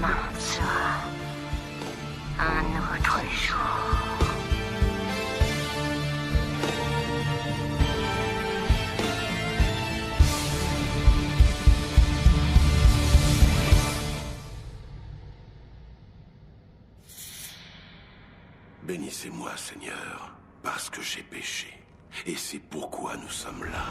Demain sera un autre jour. Bénissez-moi, Seigneur, parce que j'ai péché. Et c'est pourquoi nous sommes là.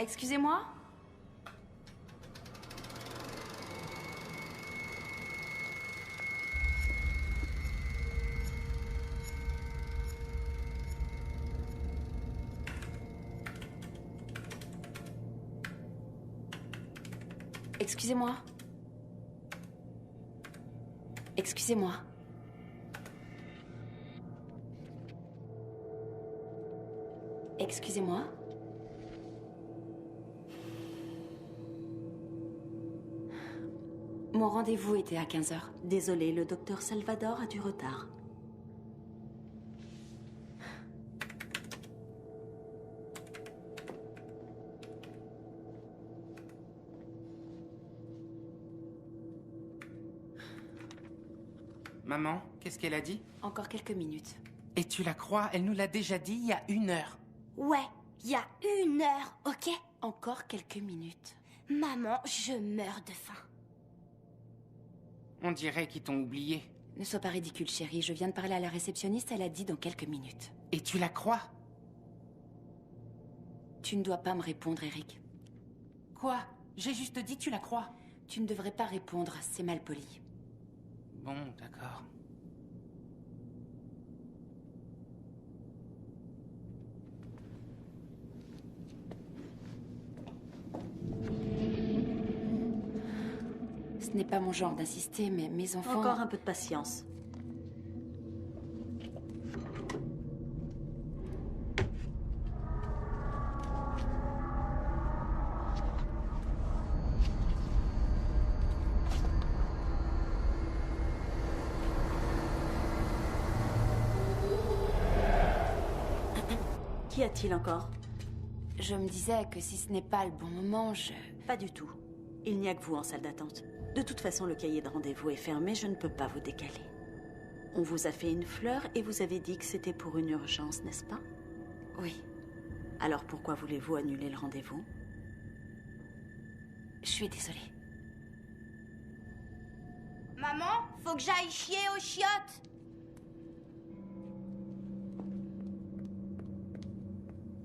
Excusez-moi? Excusez-moi. Excusez-moi. Excusez-moi. Mon rendez-vous était à 15h. Désolée, le docteur Salvador a du retard. Maman, qu'est-ce qu'elle a dit? Encore quelques minutes. Et tu la crois? Elle nous l'a déjà dit il y a 1 heure. Ouais, il y a 1 heure, ok? Encore quelques minutes. Maman, je meurs de faim. On dirait qu'ils t'ont oublié. Ne sois pas ridicule, chérie. Je viens de parler à la réceptionniste, elle a dit dans quelques minutes. Et tu la crois? Tu ne dois pas me répondre, Eric. Quoi? J'ai juste dit tu la crois. Tu ne devrais pas répondre, c'est mal poli. Bon, d'accord. Ce n'est pas mon genre d'insister, mais mes enfants... Encore un peu de patience. Qu'y a-t-il encore? Je me disais que si ce n'est pas le bon moment, Pas du tout. Il n'y a que vous en salle d'attente. De toute façon, le cahier de rendez-vous est fermé, je ne peux pas vous décaler. On vous a fait une fleur et vous avez dit que c'était pour une urgence, n'est-ce pas? Oui. Alors pourquoi voulez-vous annuler le rendez-vous? Je suis désolée. Maman, faut que j'aille chier aux chiottes.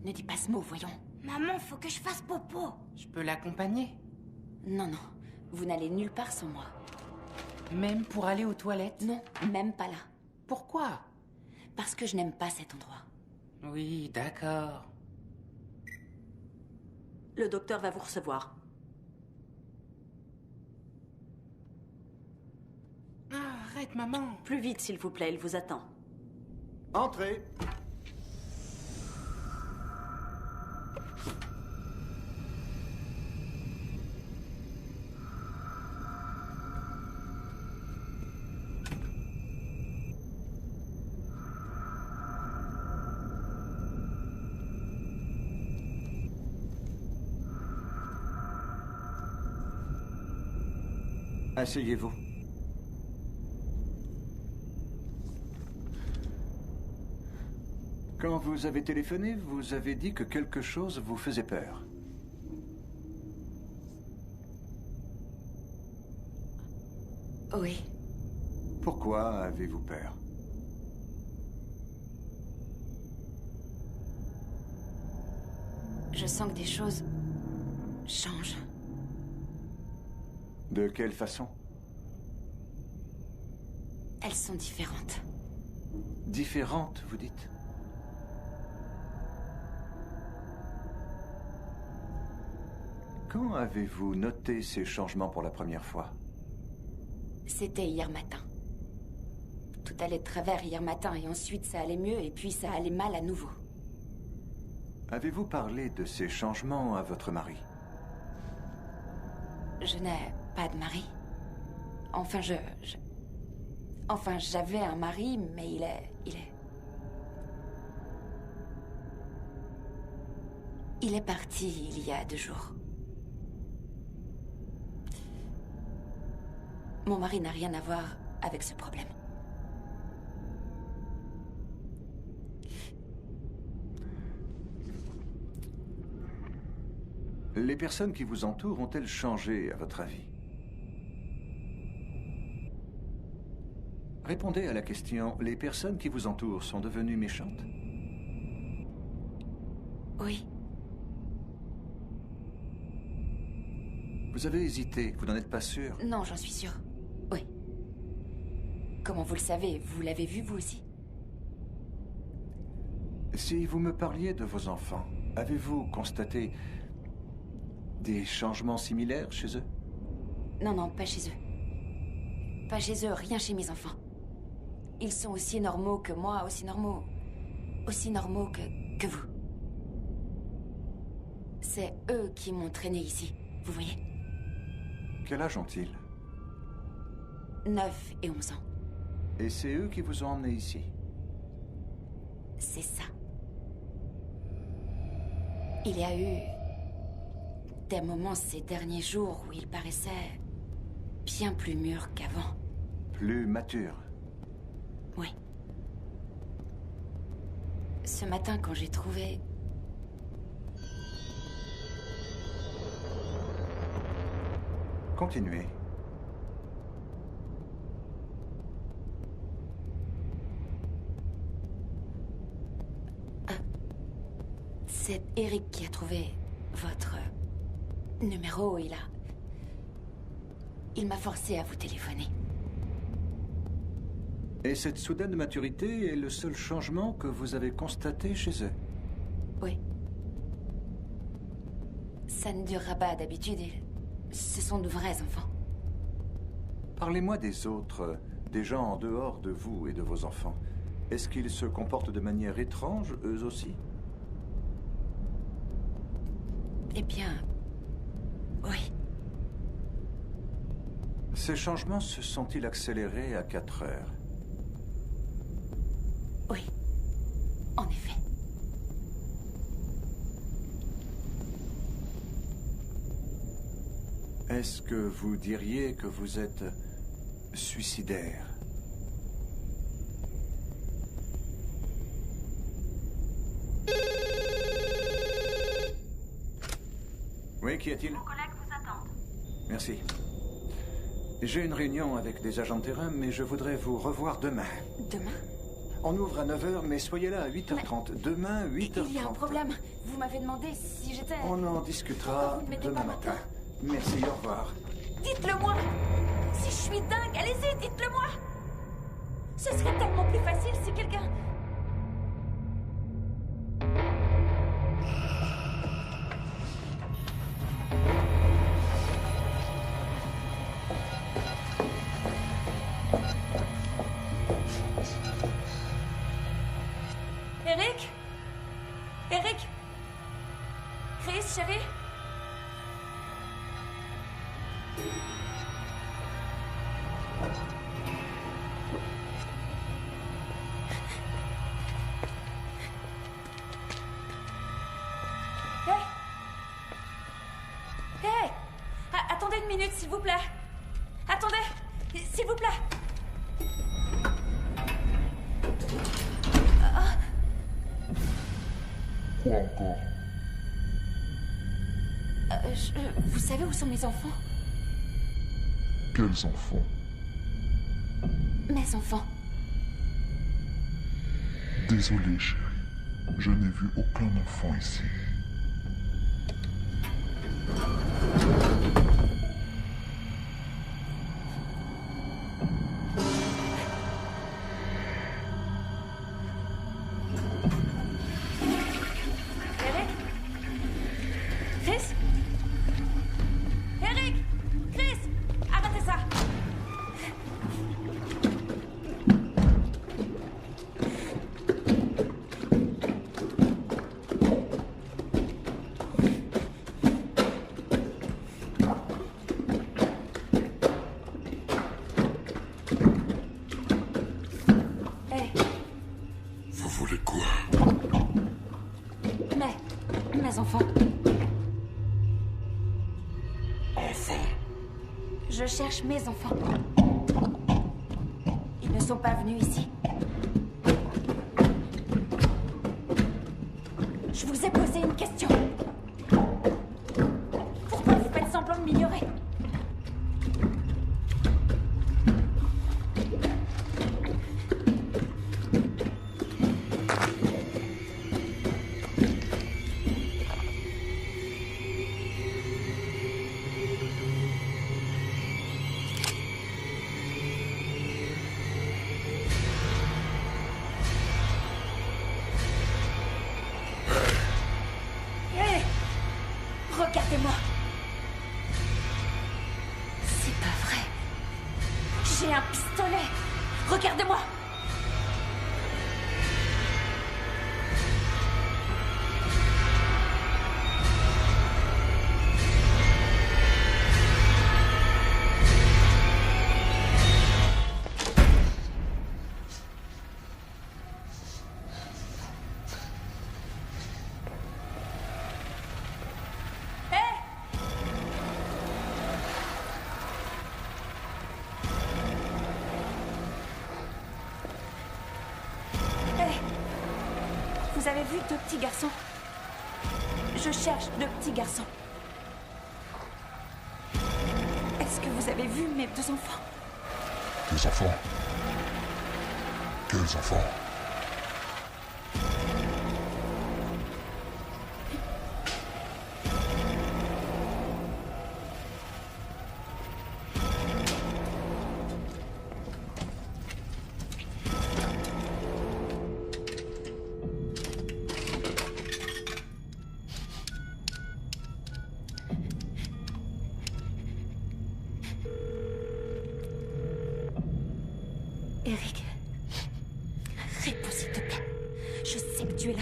Ne dis pas ce mot, voyons. Maman, faut que je fasse popo. Je peux l'accompagner? Non, non. Vous n'allez nulle part sans moi. Même pour aller aux toilettes? Non, même pas là. Pourquoi? Parce que je n'aime pas cet endroit. Oui, d'accord. Le docteur va vous recevoir. Ah, arrête, maman. Plus vite, s'il vous plaît, il vous attend. Entrez. Asseyez-vous. Quand vous avez téléphoné, vous avez dit que quelque chose vous faisait peur. Oui. Pourquoi avez-vous peur? Je sens que des choses changent. De quelle façon? Elles sont différentes. Différentes, vous dites? quand avez-vous noté ces changements pour la première fois? C'était hier matin. Tout allait de travers hier matin et ensuite ça allait mieux et puis ça allait mal à nouveau. Avez-vous parlé de ces changements à votre mari? Je n'ai pas de mari. Enfin, Enfin, j'avais un mari, mais il est parti il y a 2 jours. Mon mari n'a rien à voir avec ce problème. Les personnes qui vous entourent ont-elles changé, à votre avis? Répondez à la question, les personnes qui vous entourent sont devenues méchantes? Oui. Vous avez hésité, vous n'en êtes pas sûr? Non, j'en suis sûre. Oui. Comment vous le savez? Vous l'avez vu, vous aussi? Si vous me parliez de vos enfants, avez-vous constaté des changements similaires chez eux? Non, non, pas chez eux. Pas chez eux, rien chez mes enfants. Ils sont aussi normaux que moi, aussi normaux que vous. C'est eux qui m'ont traîné ici, vous voyez? Quel âge ont-ils? 9 et 11 ans. Et c'est eux qui vous ont emmené ici? C'est ça. Il y a eu des moments ces derniers jours où il paraissait bien plus mûr qu'avant. Plus mature? Oui. Ce matin, quand j'ai trouvé... Continuez. C'est Eric qui a trouvé votre numéro. Il m'a forcé à vous téléphoner. Et cette soudaine maturité est le seul changement que vous avez constaté chez eux? Oui. Ça ne durera pas d'habitude. Ce sont de vrais enfants. Parlez-moi des autres, des gens en dehors de vous et de vos enfants. Est-ce qu'ils se comportent de manière étrange, eux aussi? Eh bien... oui. Ces changements se sont-ils accélérés à 4 heures? Oui. En effet. Est-ce que vous diriez que vous êtes suicidaire? Oui, qu'y a-t-il? Vos collègues vous attendent. Merci. J'ai une réunion avec des agents de terrain, mais je voudrais vous revoir demain. Demain? On ouvre à 9h, mais soyez là à 8h30. Demain, 8h30. Il y a un problème. Vous m'avez demandé si j'étais... On en discutera demain matin. Merci, au revoir. Dites-le-moi! Si je suis dingue, allez-y, dites-le-moi! Ce serait tellement plus facile si quelqu'un... Eric? Eric? Chris, chérie? Hey! Attendez une minute, s'il vous plaît. Attendez, s'il vous plaît. Quoi encore? Vous savez où sont mes enfants? Quels enfants? Mes enfants. Désolé, chérie. Je n'ai vu aucun enfant ici. Eric? Chris? enfants. Je cherche mes enfants. Ils ne sont pas venus ici. Je vous ai posé une question. Pourquoi vous faites semblant de m'ignorer? Regardez-moi. C'est pas vrai. J'ai un pistolet. Regardez-moi. Vous avez vu deux petits garçons? Je cherche deux petits garçons. Est-ce que vous avez vu mes deux enfants? Tes enfants? Quels enfants? Eric, réponds s'il te plaît. Je sais que tu es là.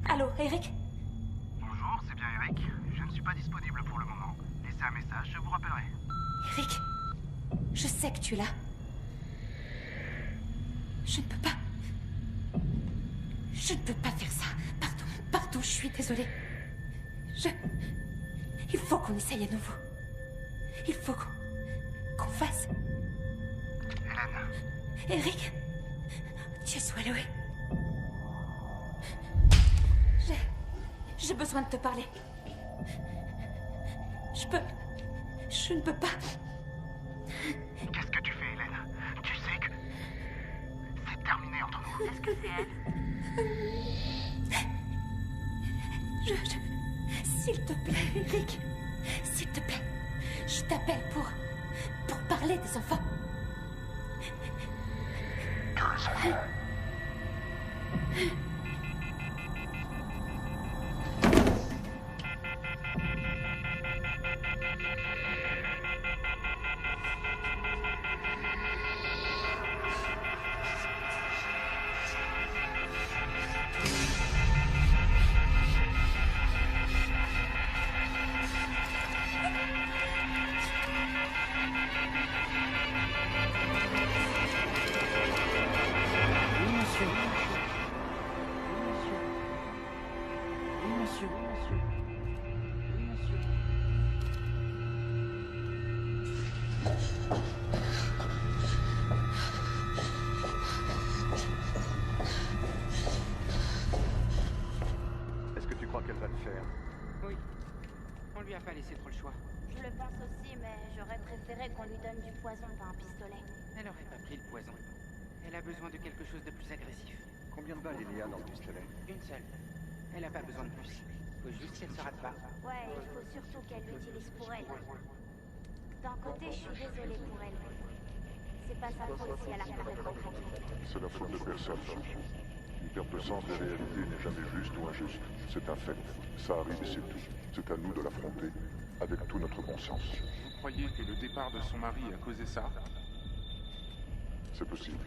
Allô, Eric? Bonjour, c'est bien Eric. Je ne suis pas disponible pour le moment. Laissez un message, je vous rappellerai. Eric, je sais que tu es là. Je ne peux pas. Je ne peux pas faire ça. Pardon, je suis désolée. Il faut qu'on essaye à nouveau. Il faut qu'on fasse... Eric, Dieu soit loué. J'ai besoin de te parler. Je ne peux pas. Qu'est-ce que tu fais, Hélène? Tu sais que c'est terminé entre nous. Est-ce que c'est elle? S'il te plaît, Eric. S'il te plaît. Je t'appelle pour parler des enfants. Est-ce que tu crois qu'elle va le faire? Oui. On lui a pas laissé trop le choix. Je le pense aussi, mais j'aurais préféré qu'on lui donne du poison, pas un pistolet. Elle aurait pas pris le poison. Elle a besoin de quelque chose de plus agressif. Combien de balles il y a dans le pistolet? Une seule. Elle a pas besoin de plus. Faut juste qu'elle se rate pas. Ouais, il faut surtout qu'elle l'utilise pour elle. D'un côté, je suis désolée pour elle. C'est pas sa faute si elle a pas de concrétisme. C'est la faute de personne, Suzy. Une perte de sens des réalités n'est jamais juste ou injuste. C'est un fait. Ça arrive et c'est tout. C'est à nous de l'affronter, avec tout notre bon sens. Vous croyez que le départ de son mari a causé ça? C'est possible.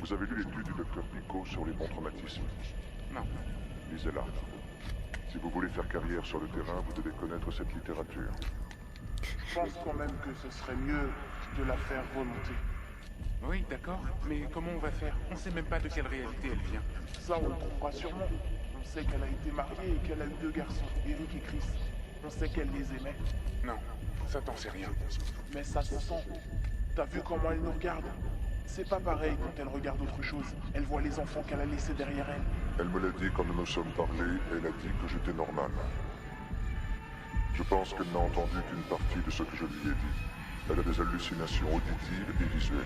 Vous avez lu l'étude du docteur Pico sur les bons traumatismes? Non. Lisez-la. Si vous voulez faire carrière sur le terrain, vous devez connaître cette littérature. Je pense quand même que ce serait mieux de la faire remonter. Oui, d'accord, mais comment on va faire? On sait même pas de quelle réalité elle vient. Ça, on le trouvera sûrement. On sait qu'elle a été mariée et qu'elle a eu 2 garçons, Eric et Chris. On sait qu'elle les aimait. Non, ça t'en sait rien. Mais ça se sent. T'as vu comment elle nous regarde? C'est pas pareil quand elle regarde autre chose. Elle voit les enfants qu'elle a laissés derrière elle. Elle me l'a dit quand nous nous sommes parlé, et elle a dit que j'étais normal. Je pense qu'elle n'a entendu qu'une partie de ce que je lui ai dit. Elle a des hallucinations auditives et visuelles.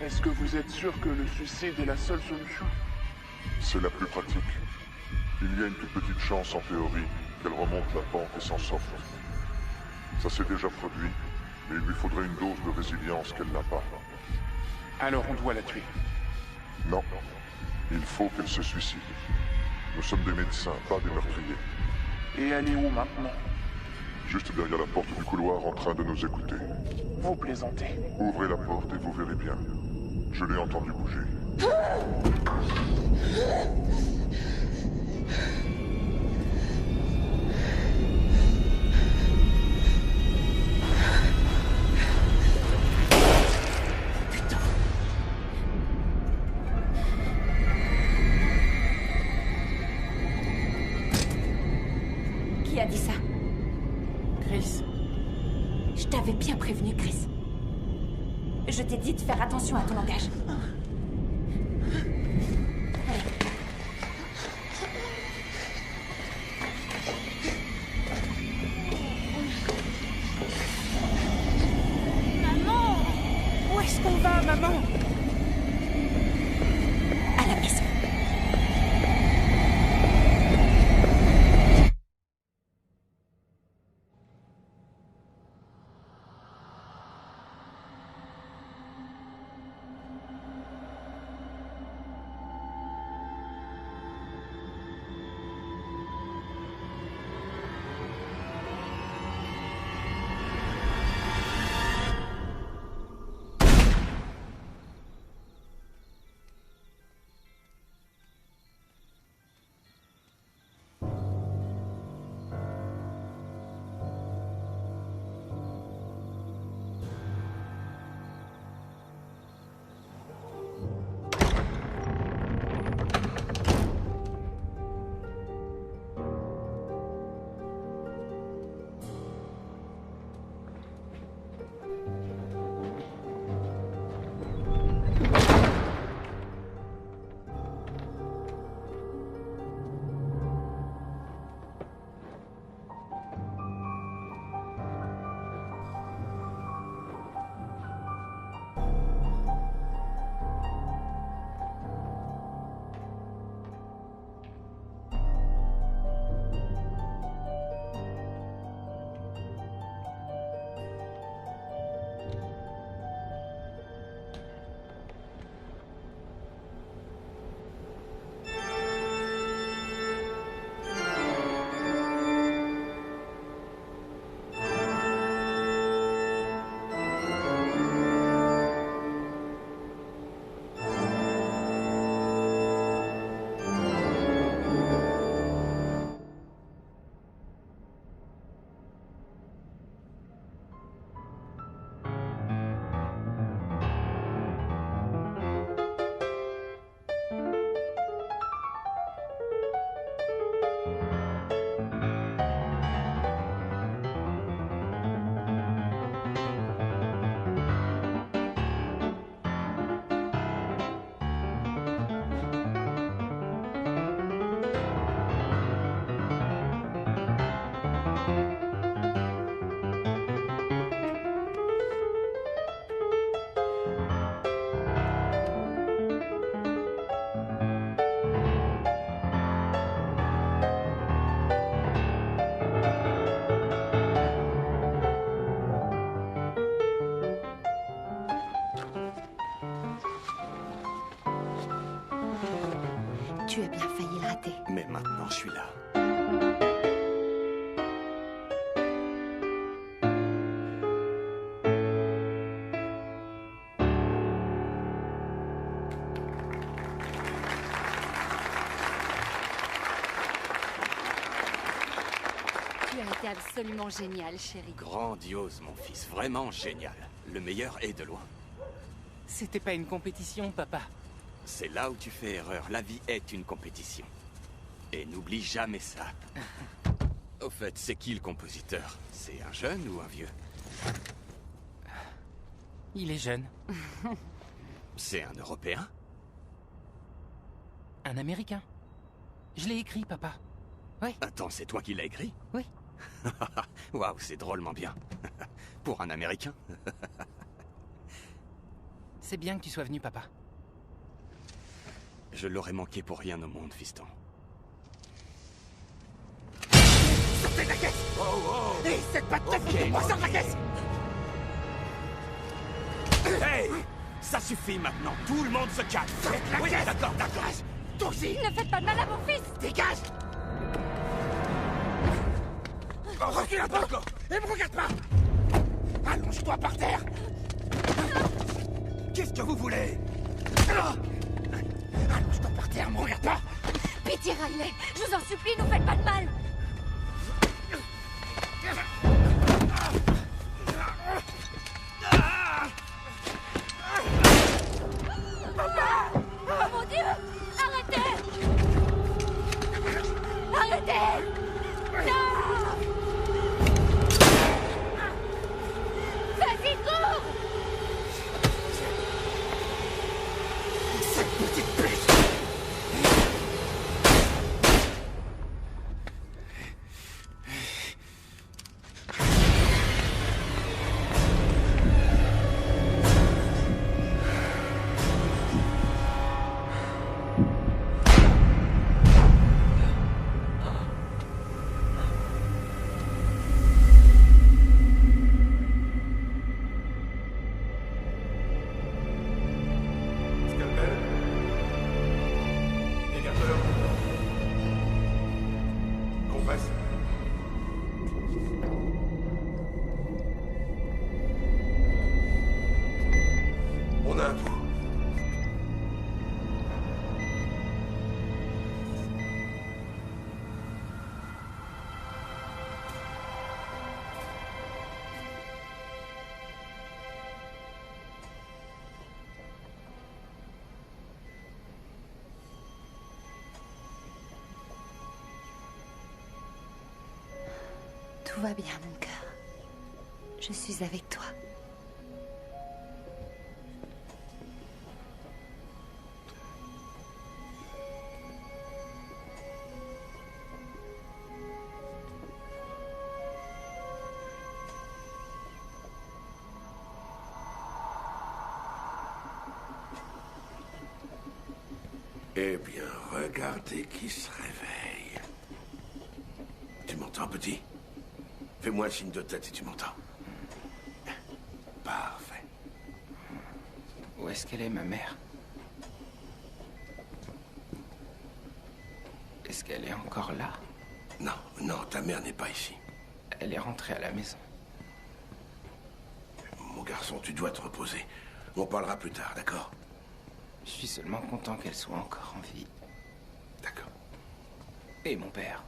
Est-ce que vous êtes sûr que le suicide est la seule solution? C'est la plus pratique. Il y a une toute petite chance en théorie qu'elle remonte la pente et s'en sorte. Ça s'est déjà produit, mais il lui faudrait une dose de résilience qu'elle n'a pas. Alors on doit la tuer. Non. Il faut qu'elle se suicide. Nous sommes des médecins, pas des meurtriers. Et elle est où maintenant? Juste derrière la porte du couloir en train de nous écouter. Vous plaisantez. Ouvrez la porte et vous verrez bien. Je l'ai entendu bouger. Qui a dit ça? Chris. Je t'avais bien prévenu, Chris. Je t'ai dit de faire attention à ton langage. Maman! Où est-ce qu'on va, maman? À la maison. Tu as bien failli le rater. Mais maintenant, je suis là. Tu as été absolument génial, chérie. Grandiose, mon fils. Vraiment génial. Le meilleur est de loin. C'était pas une compétition, papa. C'est là où tu fais erreur. La vie est une compétition. Et n'oublie jamais ça. Au fait, c'est qui le compositeur? C'est un jeune ou un vieux? Il est jeune. C'est un Européen? Un Américain. Je l'ai écrit, papa. Oui. Attends, c'est toi qui l'as écrit? Oui. Waouh, c'est drôlement bien. Pour un Américain. C'est bien que tu sois venu, papa. Je l'aurais manqué pour rien au monde, fiston. Sortez de la caisse! Oh! Et cette patte de fou, on sort de la caisse! Hey! Ça suffit maintenant, tout le monde se calme. Faites la Oui, caisse! d'accord, d'accord. Toi aussi! Ne faites pas de mal à mon fils! Dégage! Oh, recule un peu! Et me regarde pas! Allonge-toi par terre! Qu'est-ce que vous voulez? Allonge-toi par terre, me regarde pas! Pitié, Riley! Je vous en supplie, ne faites pas de mal! Oh mon Dieu! Arrêtez! Arrêtez! Non! Vas-y, cours! Cette petite pute! On a un pouls. Tout va bien, mon cœur. Je suis avec toi. Eh bien, regardez qui se réveille. Tu m'entends, petit? Fais-moi un signe de tête si tu m'entends. Parfait. Où est-ce qu'elle est, ma mère? Est-ce qu'elle est encore là? Non, non, ta mère n'est pas ici. Elle est rentrée à la maison. Mon garçon, tu dois te reposer. On parlera plus tard, d'accord? Je suis seulement content qu'elle soit encore en vie. D'accord. Et mon père?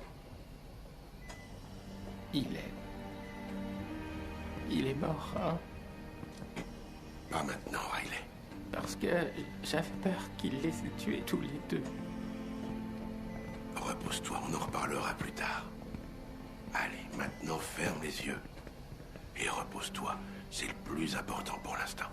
Il est mort, hein? Pas maintenant, Riley. Parce que j'avais peur qu'il les ait tués tous les deux. Repose-toi, on en reparlera plus tard. Allez, maintenant ferme les yeux. Et repose-toi, c'est le plus important pour l'instant.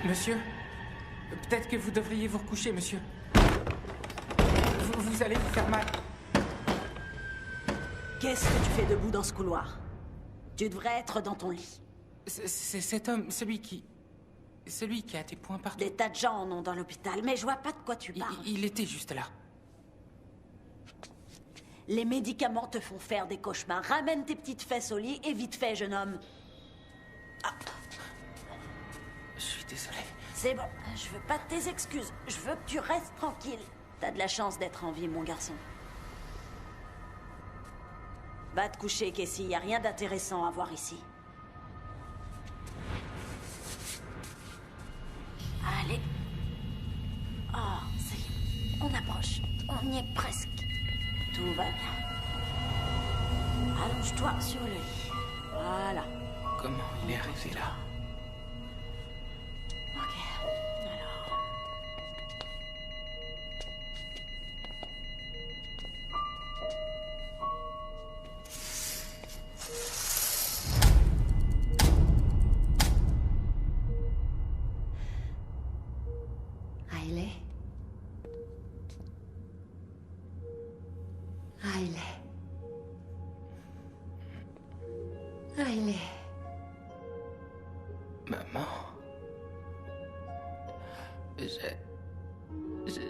Monsieur, peut-être que vous devriez vous recoucher, monsieur. Vous allez vous faire mal. Qu'est-ce que tu fais debout dans ce couloir? Tu devrais être dans ton lit. C'est cet homme, celui qui a tes poings partout. Des tas de gens en ont dans l'hôpital, mais je vois pas de quoi tu parles. Il était juste là. Les médicaments te font faire des cauchemars. Ramène tes petites fesses au lit et vite fait, jeune homme. Ah. Je suis désolé. C'est bon, je veux pas de tes excuses. Je veux que tu restes tranquille. T'as de la chance d'être en vie, mon garçon. Va te coucher, Casey. Y a rien d'intéressant à voir ici. Allez. Oh, ça y est. On approche. On y est presque. Tout va bien. Allonge-toi sur le lit. Voilà. Comment il est arrivé là? Ok. Alors... Riley? Riley? Riley? Maman...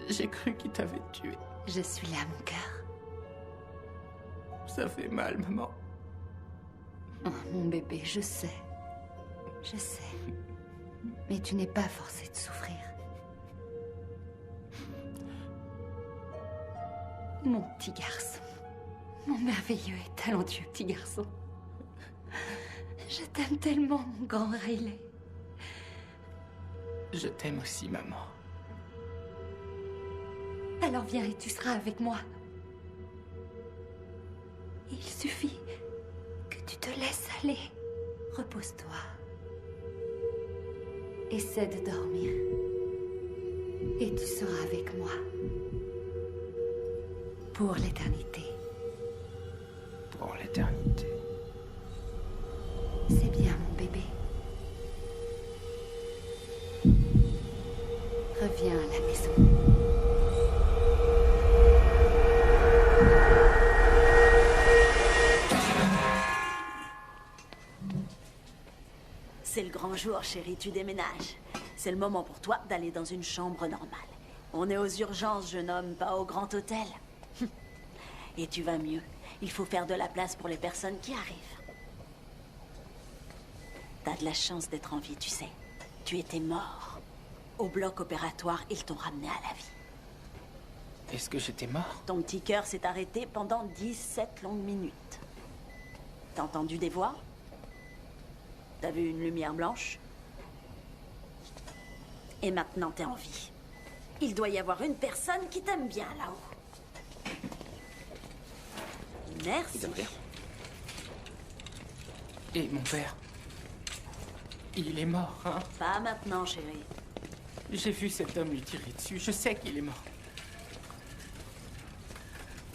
J'ai cru qu'il t'avait tué. Je suis là, mon cœur. Ça fait mal, maman. Oh, mon bébé, je sais. Je sais. Mais tu n'es pas forcé de souffrir. Mon petit garçon. Mon merveilleux et talentueux petit garçon. Je t'aime tellement, mon grand Riley. Je t'aime aussi, maman. Alors viens et tu seras avec moi. Il suffit que tu te laisses aller. Repose-toi. Essaie de dormir. Et tu seras avec moi. Pour l'éternité. Pour l'éternité. C'est bien, mon bébé. Reviens à la maison. C'est le grand jour, chérie, tu déménages. C'est le moment pour toi d'aller dans une chambre normale. On est aux urgences, jeune homme, pas au grand hôtel. Et tu vas mieux. Il faut faire de la place pour les personnes qui arrivent. T'as de la chance d'être en vie, tu sais. Tu étais mort. Au bloc opératoire, ils t'ont ramené à la vie. Est-ce que j'étais mort? Ton petit cœur s'est arrêté pendant 17 longues minutes. T'as entendu des voix? T'as vu une lumière blanche? Et maintenant, t'es en vie. Il doit y avoir une personne qui t'aime bien là-haut. Merci. Et mon père? Il est mort, hein? Pas maintenant, chérie. J'ai vu cet homme lui tirer dessus. Je sais qu'il est mort.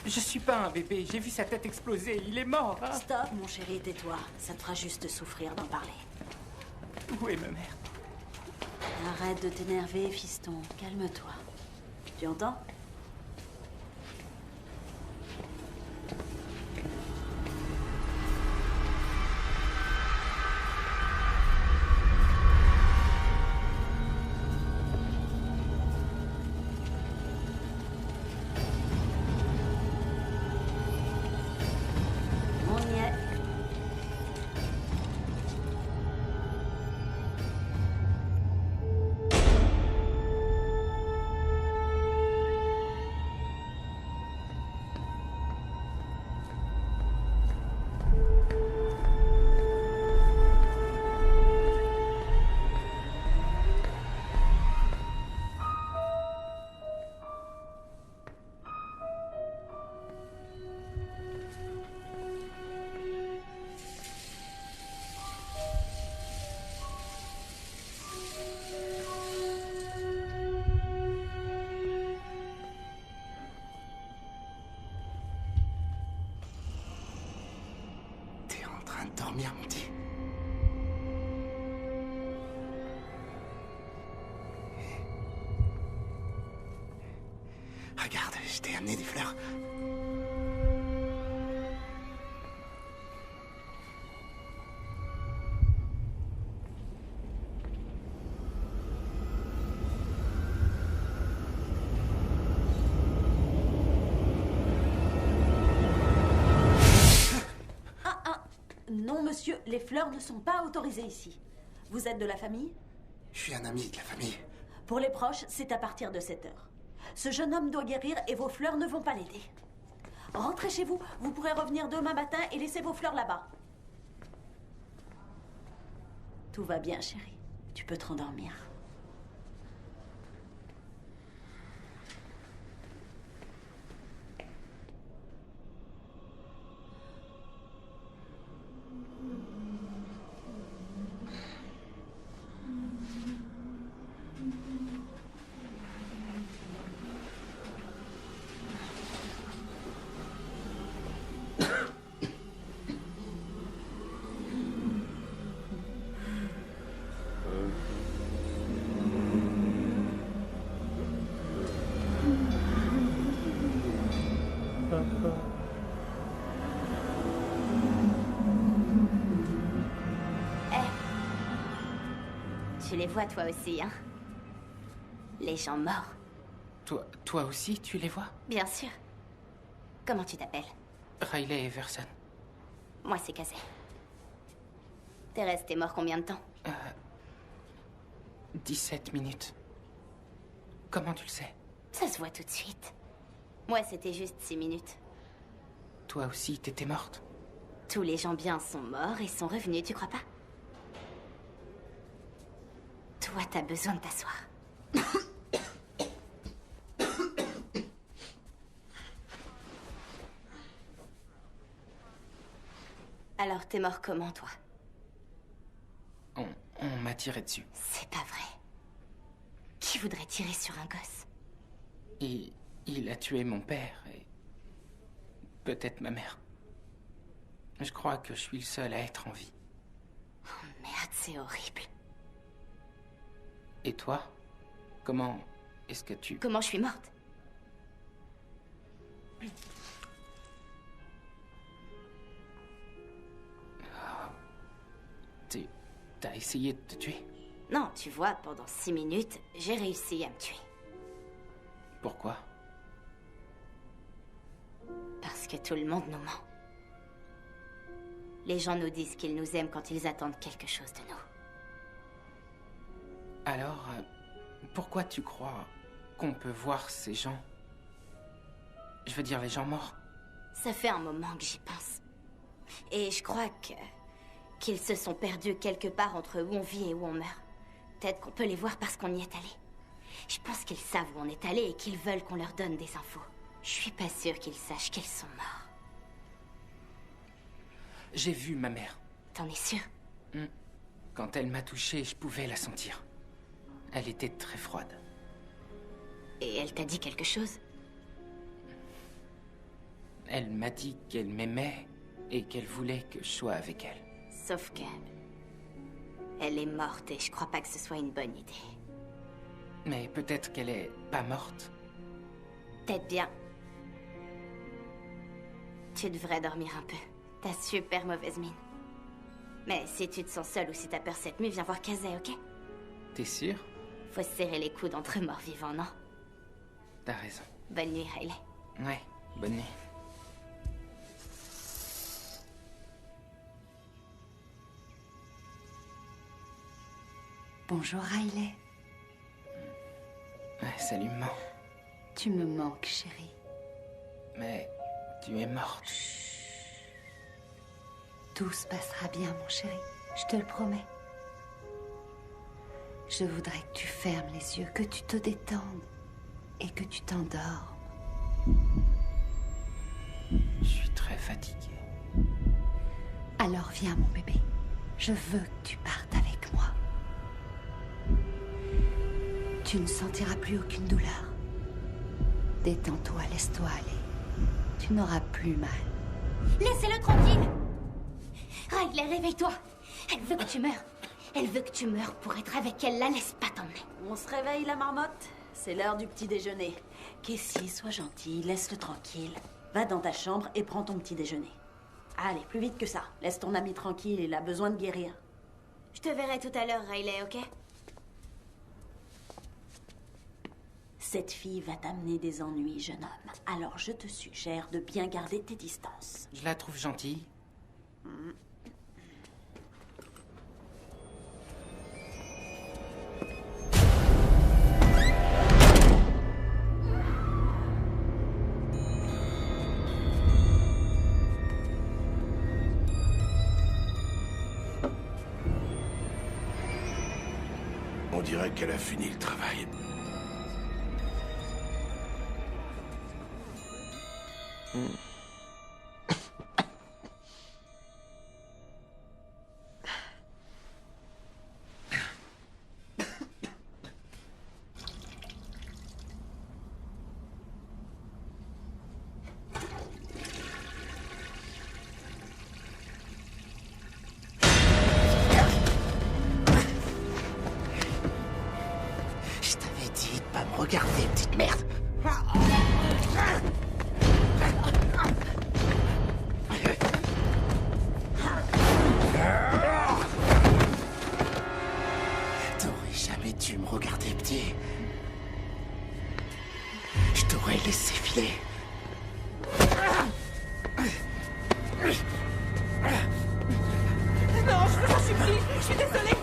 Je suis pas un bébé. J'ai vu sa tête exploser. Il est mort, hein? Stop, mon chéri, tais-toi. Ça te fera juste souffrir d'en parler. Où est ma mère? Arrête de t'énerver, fiston. Calme-toi. Tu entends? Dormir, mon petit. Regarde, je t'ai amené des fleurs. Non, monsieur, les fleurs ne sont pas autorisées ici. Vous êtes de la famille? Je suis un ami de la famille. Pour les proches, c'est à partir de 7 heures. Ce jeune homme doit guérir et vos fleurs ne vont pas l'aider. Rentrez chez vous, vous pourrez revenir demain matin et laisser vos fleurs là-bas. Tout va bien, chérie. Tu peux te rendormir. Tu les vois toi aussi, hein? Les gens morts. Toi aussi, tu les vois? Bien sûr. Comment tu t'appelles? Riley Everson. Moi, c'est Kazé. T'es resté mort combien de temps? 17 minutes. Comment tu le sais? Ça se voit tout de suite. Moi, c'était juste 6 minutes. Toi aussi, t'étais morte? Tous les gens bien sont morts et sont revenus, tu crois pas? Toi, t'as besoin de t'asseoir. Alors, t'es mort comment, toi? On m'a tiré dessus. C'est pas vrai. Qui voudrait tirer sur un gosse? Il a tué mon père et peut-être ma mère. Je crois que je suis le seul à être en vie. Oh merde, c'est horrible. Et toi? Comment est-ce que tu... Comment je suis morte? T'as essayé de te tuer? Non, tu vois, pendant 6 minutes, j'ai réussi à me tuer. Pourquoi? Parce que tout le monde nous ment. Les gens nous disent qu'ils nous aiment quand ils attendent quelque chose de nous. Alors, pourquoi tu crois qu'on peut voir ces gens? Je veux dire, les gens morts. Ça fait un moment que j'y pense. Et je crois qu'ils se sont perdus quelque part entre où on vit et où on meurt. Peut-être qu'on peut les voir parce qu'on y est allé. Je pense qu'ils savent où on est allé et qu'ils veulent qu'on leur donne des infos. Je suis pas sûre qu'ils sachent qu'ils sont morts. J'ai vu ma mère. T'en es sûr? Quand elle m'a touché, je pouvais la sentir. Elle était très froide. Et elle t'a dit quelque chose? Elle m'a dit qu'elle m'aimait et qu'elle voulait que je sois avec elle. Sauf que... elle est morte et je crois pas que ce soit une bonne idée. Mais peut-être qu'elle est pas morte. Peut-être bien. Tu devrais dormir un peu. T'as super mauvaise mine. Mais si tu te sens seule ou si t'as peur cette nuit, viens voir Kazé, ok? T'es sûre? Faut se serrer les coudes entre morts-vivants, non? T'as raison. Bonne nuit, Riley. Ouais, bonne nuit. Bonjour, Riley. Ouais, salut, maman. Tu me manques, chérie. Mais tu es morte. Tout se passera bien, mon chéri. Je te le promets. Je voudrais que tu fermes les yeux, que tu te détendes et que tu t'endormes. Je suis très fatiguée. Alors viens, mon bébé. Je veux que tu partes avec moi. Tu ne sentiras plus aucune douleur. Détends-toi, laisse-toi aller. Tu n'auras plus mal. Laissez-le tranquille! Riley, réveille-toi! Elle veut que tu meurs. Elle veut que tu meurs pour être avec elle. La laisse pas t'emmener. On se réveille, la marmotte? C'est l'heure du petit déjeuner. Casey, sois gentil, laisse-le tranquille. Va dans ta chambre et prends ton petit déjeuner. Allez, plus vite que ça. Laisse ton ami tranquille, il a besoin de guérir. Je te verrai tout à l'heure, Riley, ok? Cette fille va t'amener des ennuis, jeune homme. Alors je te suggère de bien garder tes distances. Je la trouve gentille. On dirait qu'elle a fini le travail. Je t'avais dit de pas me regarder, petite merde. T'aurais jamais dû me regarder, petit. Je t'aurais laissé filer. Non, je vous en supplie, je suis désolée.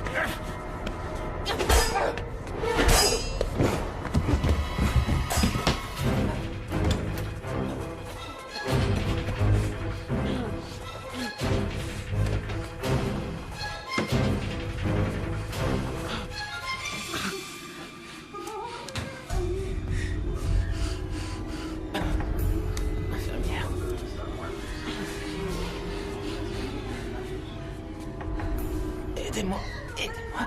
Infirmière. Aidez-moi, aidez-moi.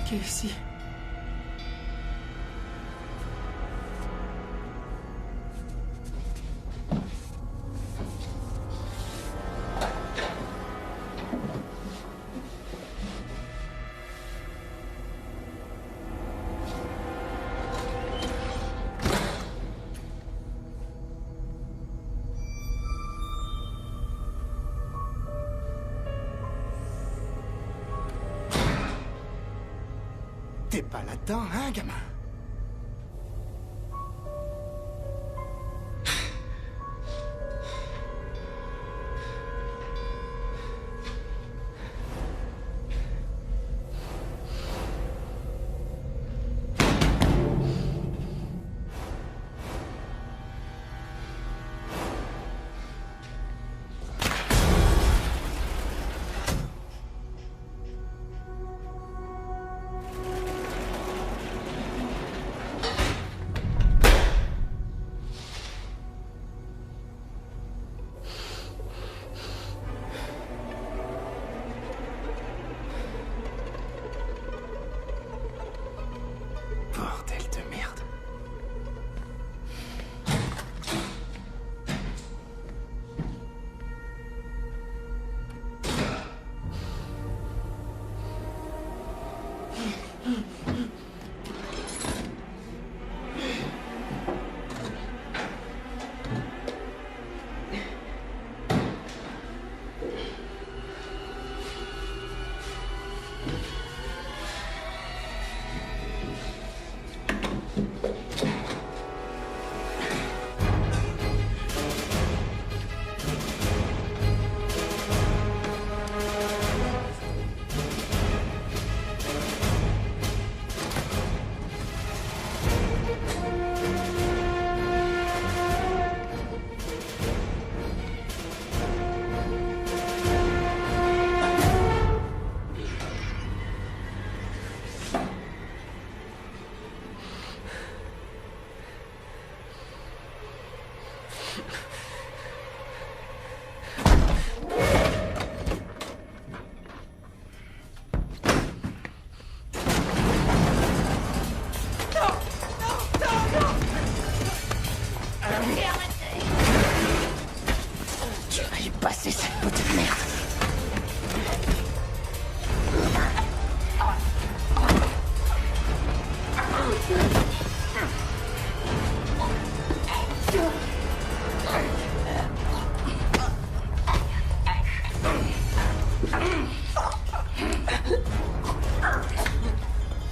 Casey. T'es pas là-dedans, hein, gamin? Bordel de merde.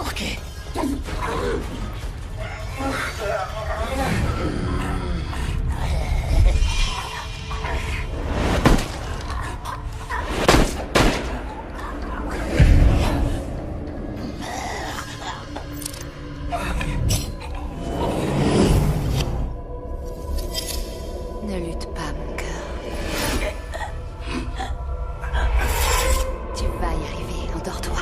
Ok. Ne lutte pas, mon cœur. Tu vas y arriver, endors-toi.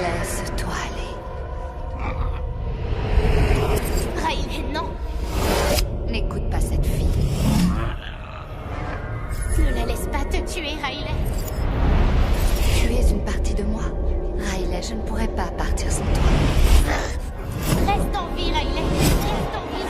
Laisse-toi aller. Riley, non. N'écoute pas cette fille. Ne la laisse pas te tuer, Riley. Tu es une partie de moi. Riley, je ne pourrais pas partir sans toi. Reste en vie, Riley. Reste en vie.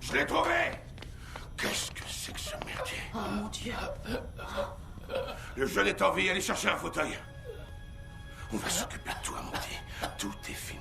Je l'ai trouvé! Qu'est-ce que c'est que ce merdier? Oh mon Dieu. Le jeune est en vie, allez chercher un fauteuil. On va s'occuper de toi, Monty. Tout est fini.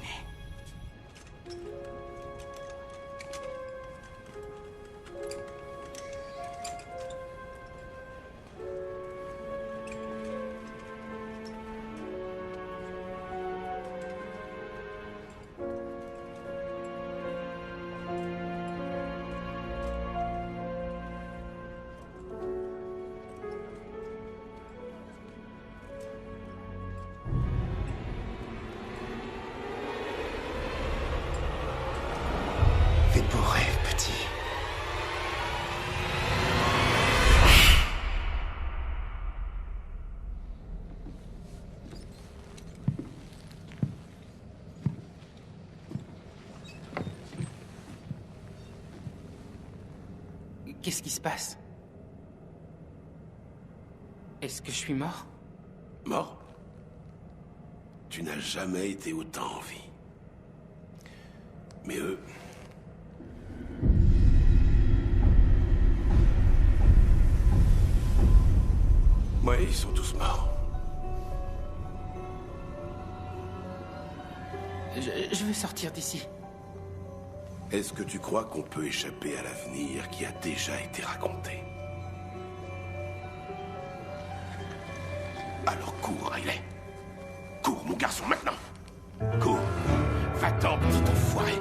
Fais de beaux rêves, petit. Qu'est-ce qui se passe? Est-ce que je suis mort? Mort? Tu n'as jamais été autant en vie. Mais eux... Ouais, ils sont tous morts. Je veux sortir d'ici. Est-ce que tu crois qu'on peut échapper à l'avenir qui a déjà été raconté? Alors cours, Riley. Cours, mon garçon, maintenant. Cours. Va-t'en, petit enfoiré.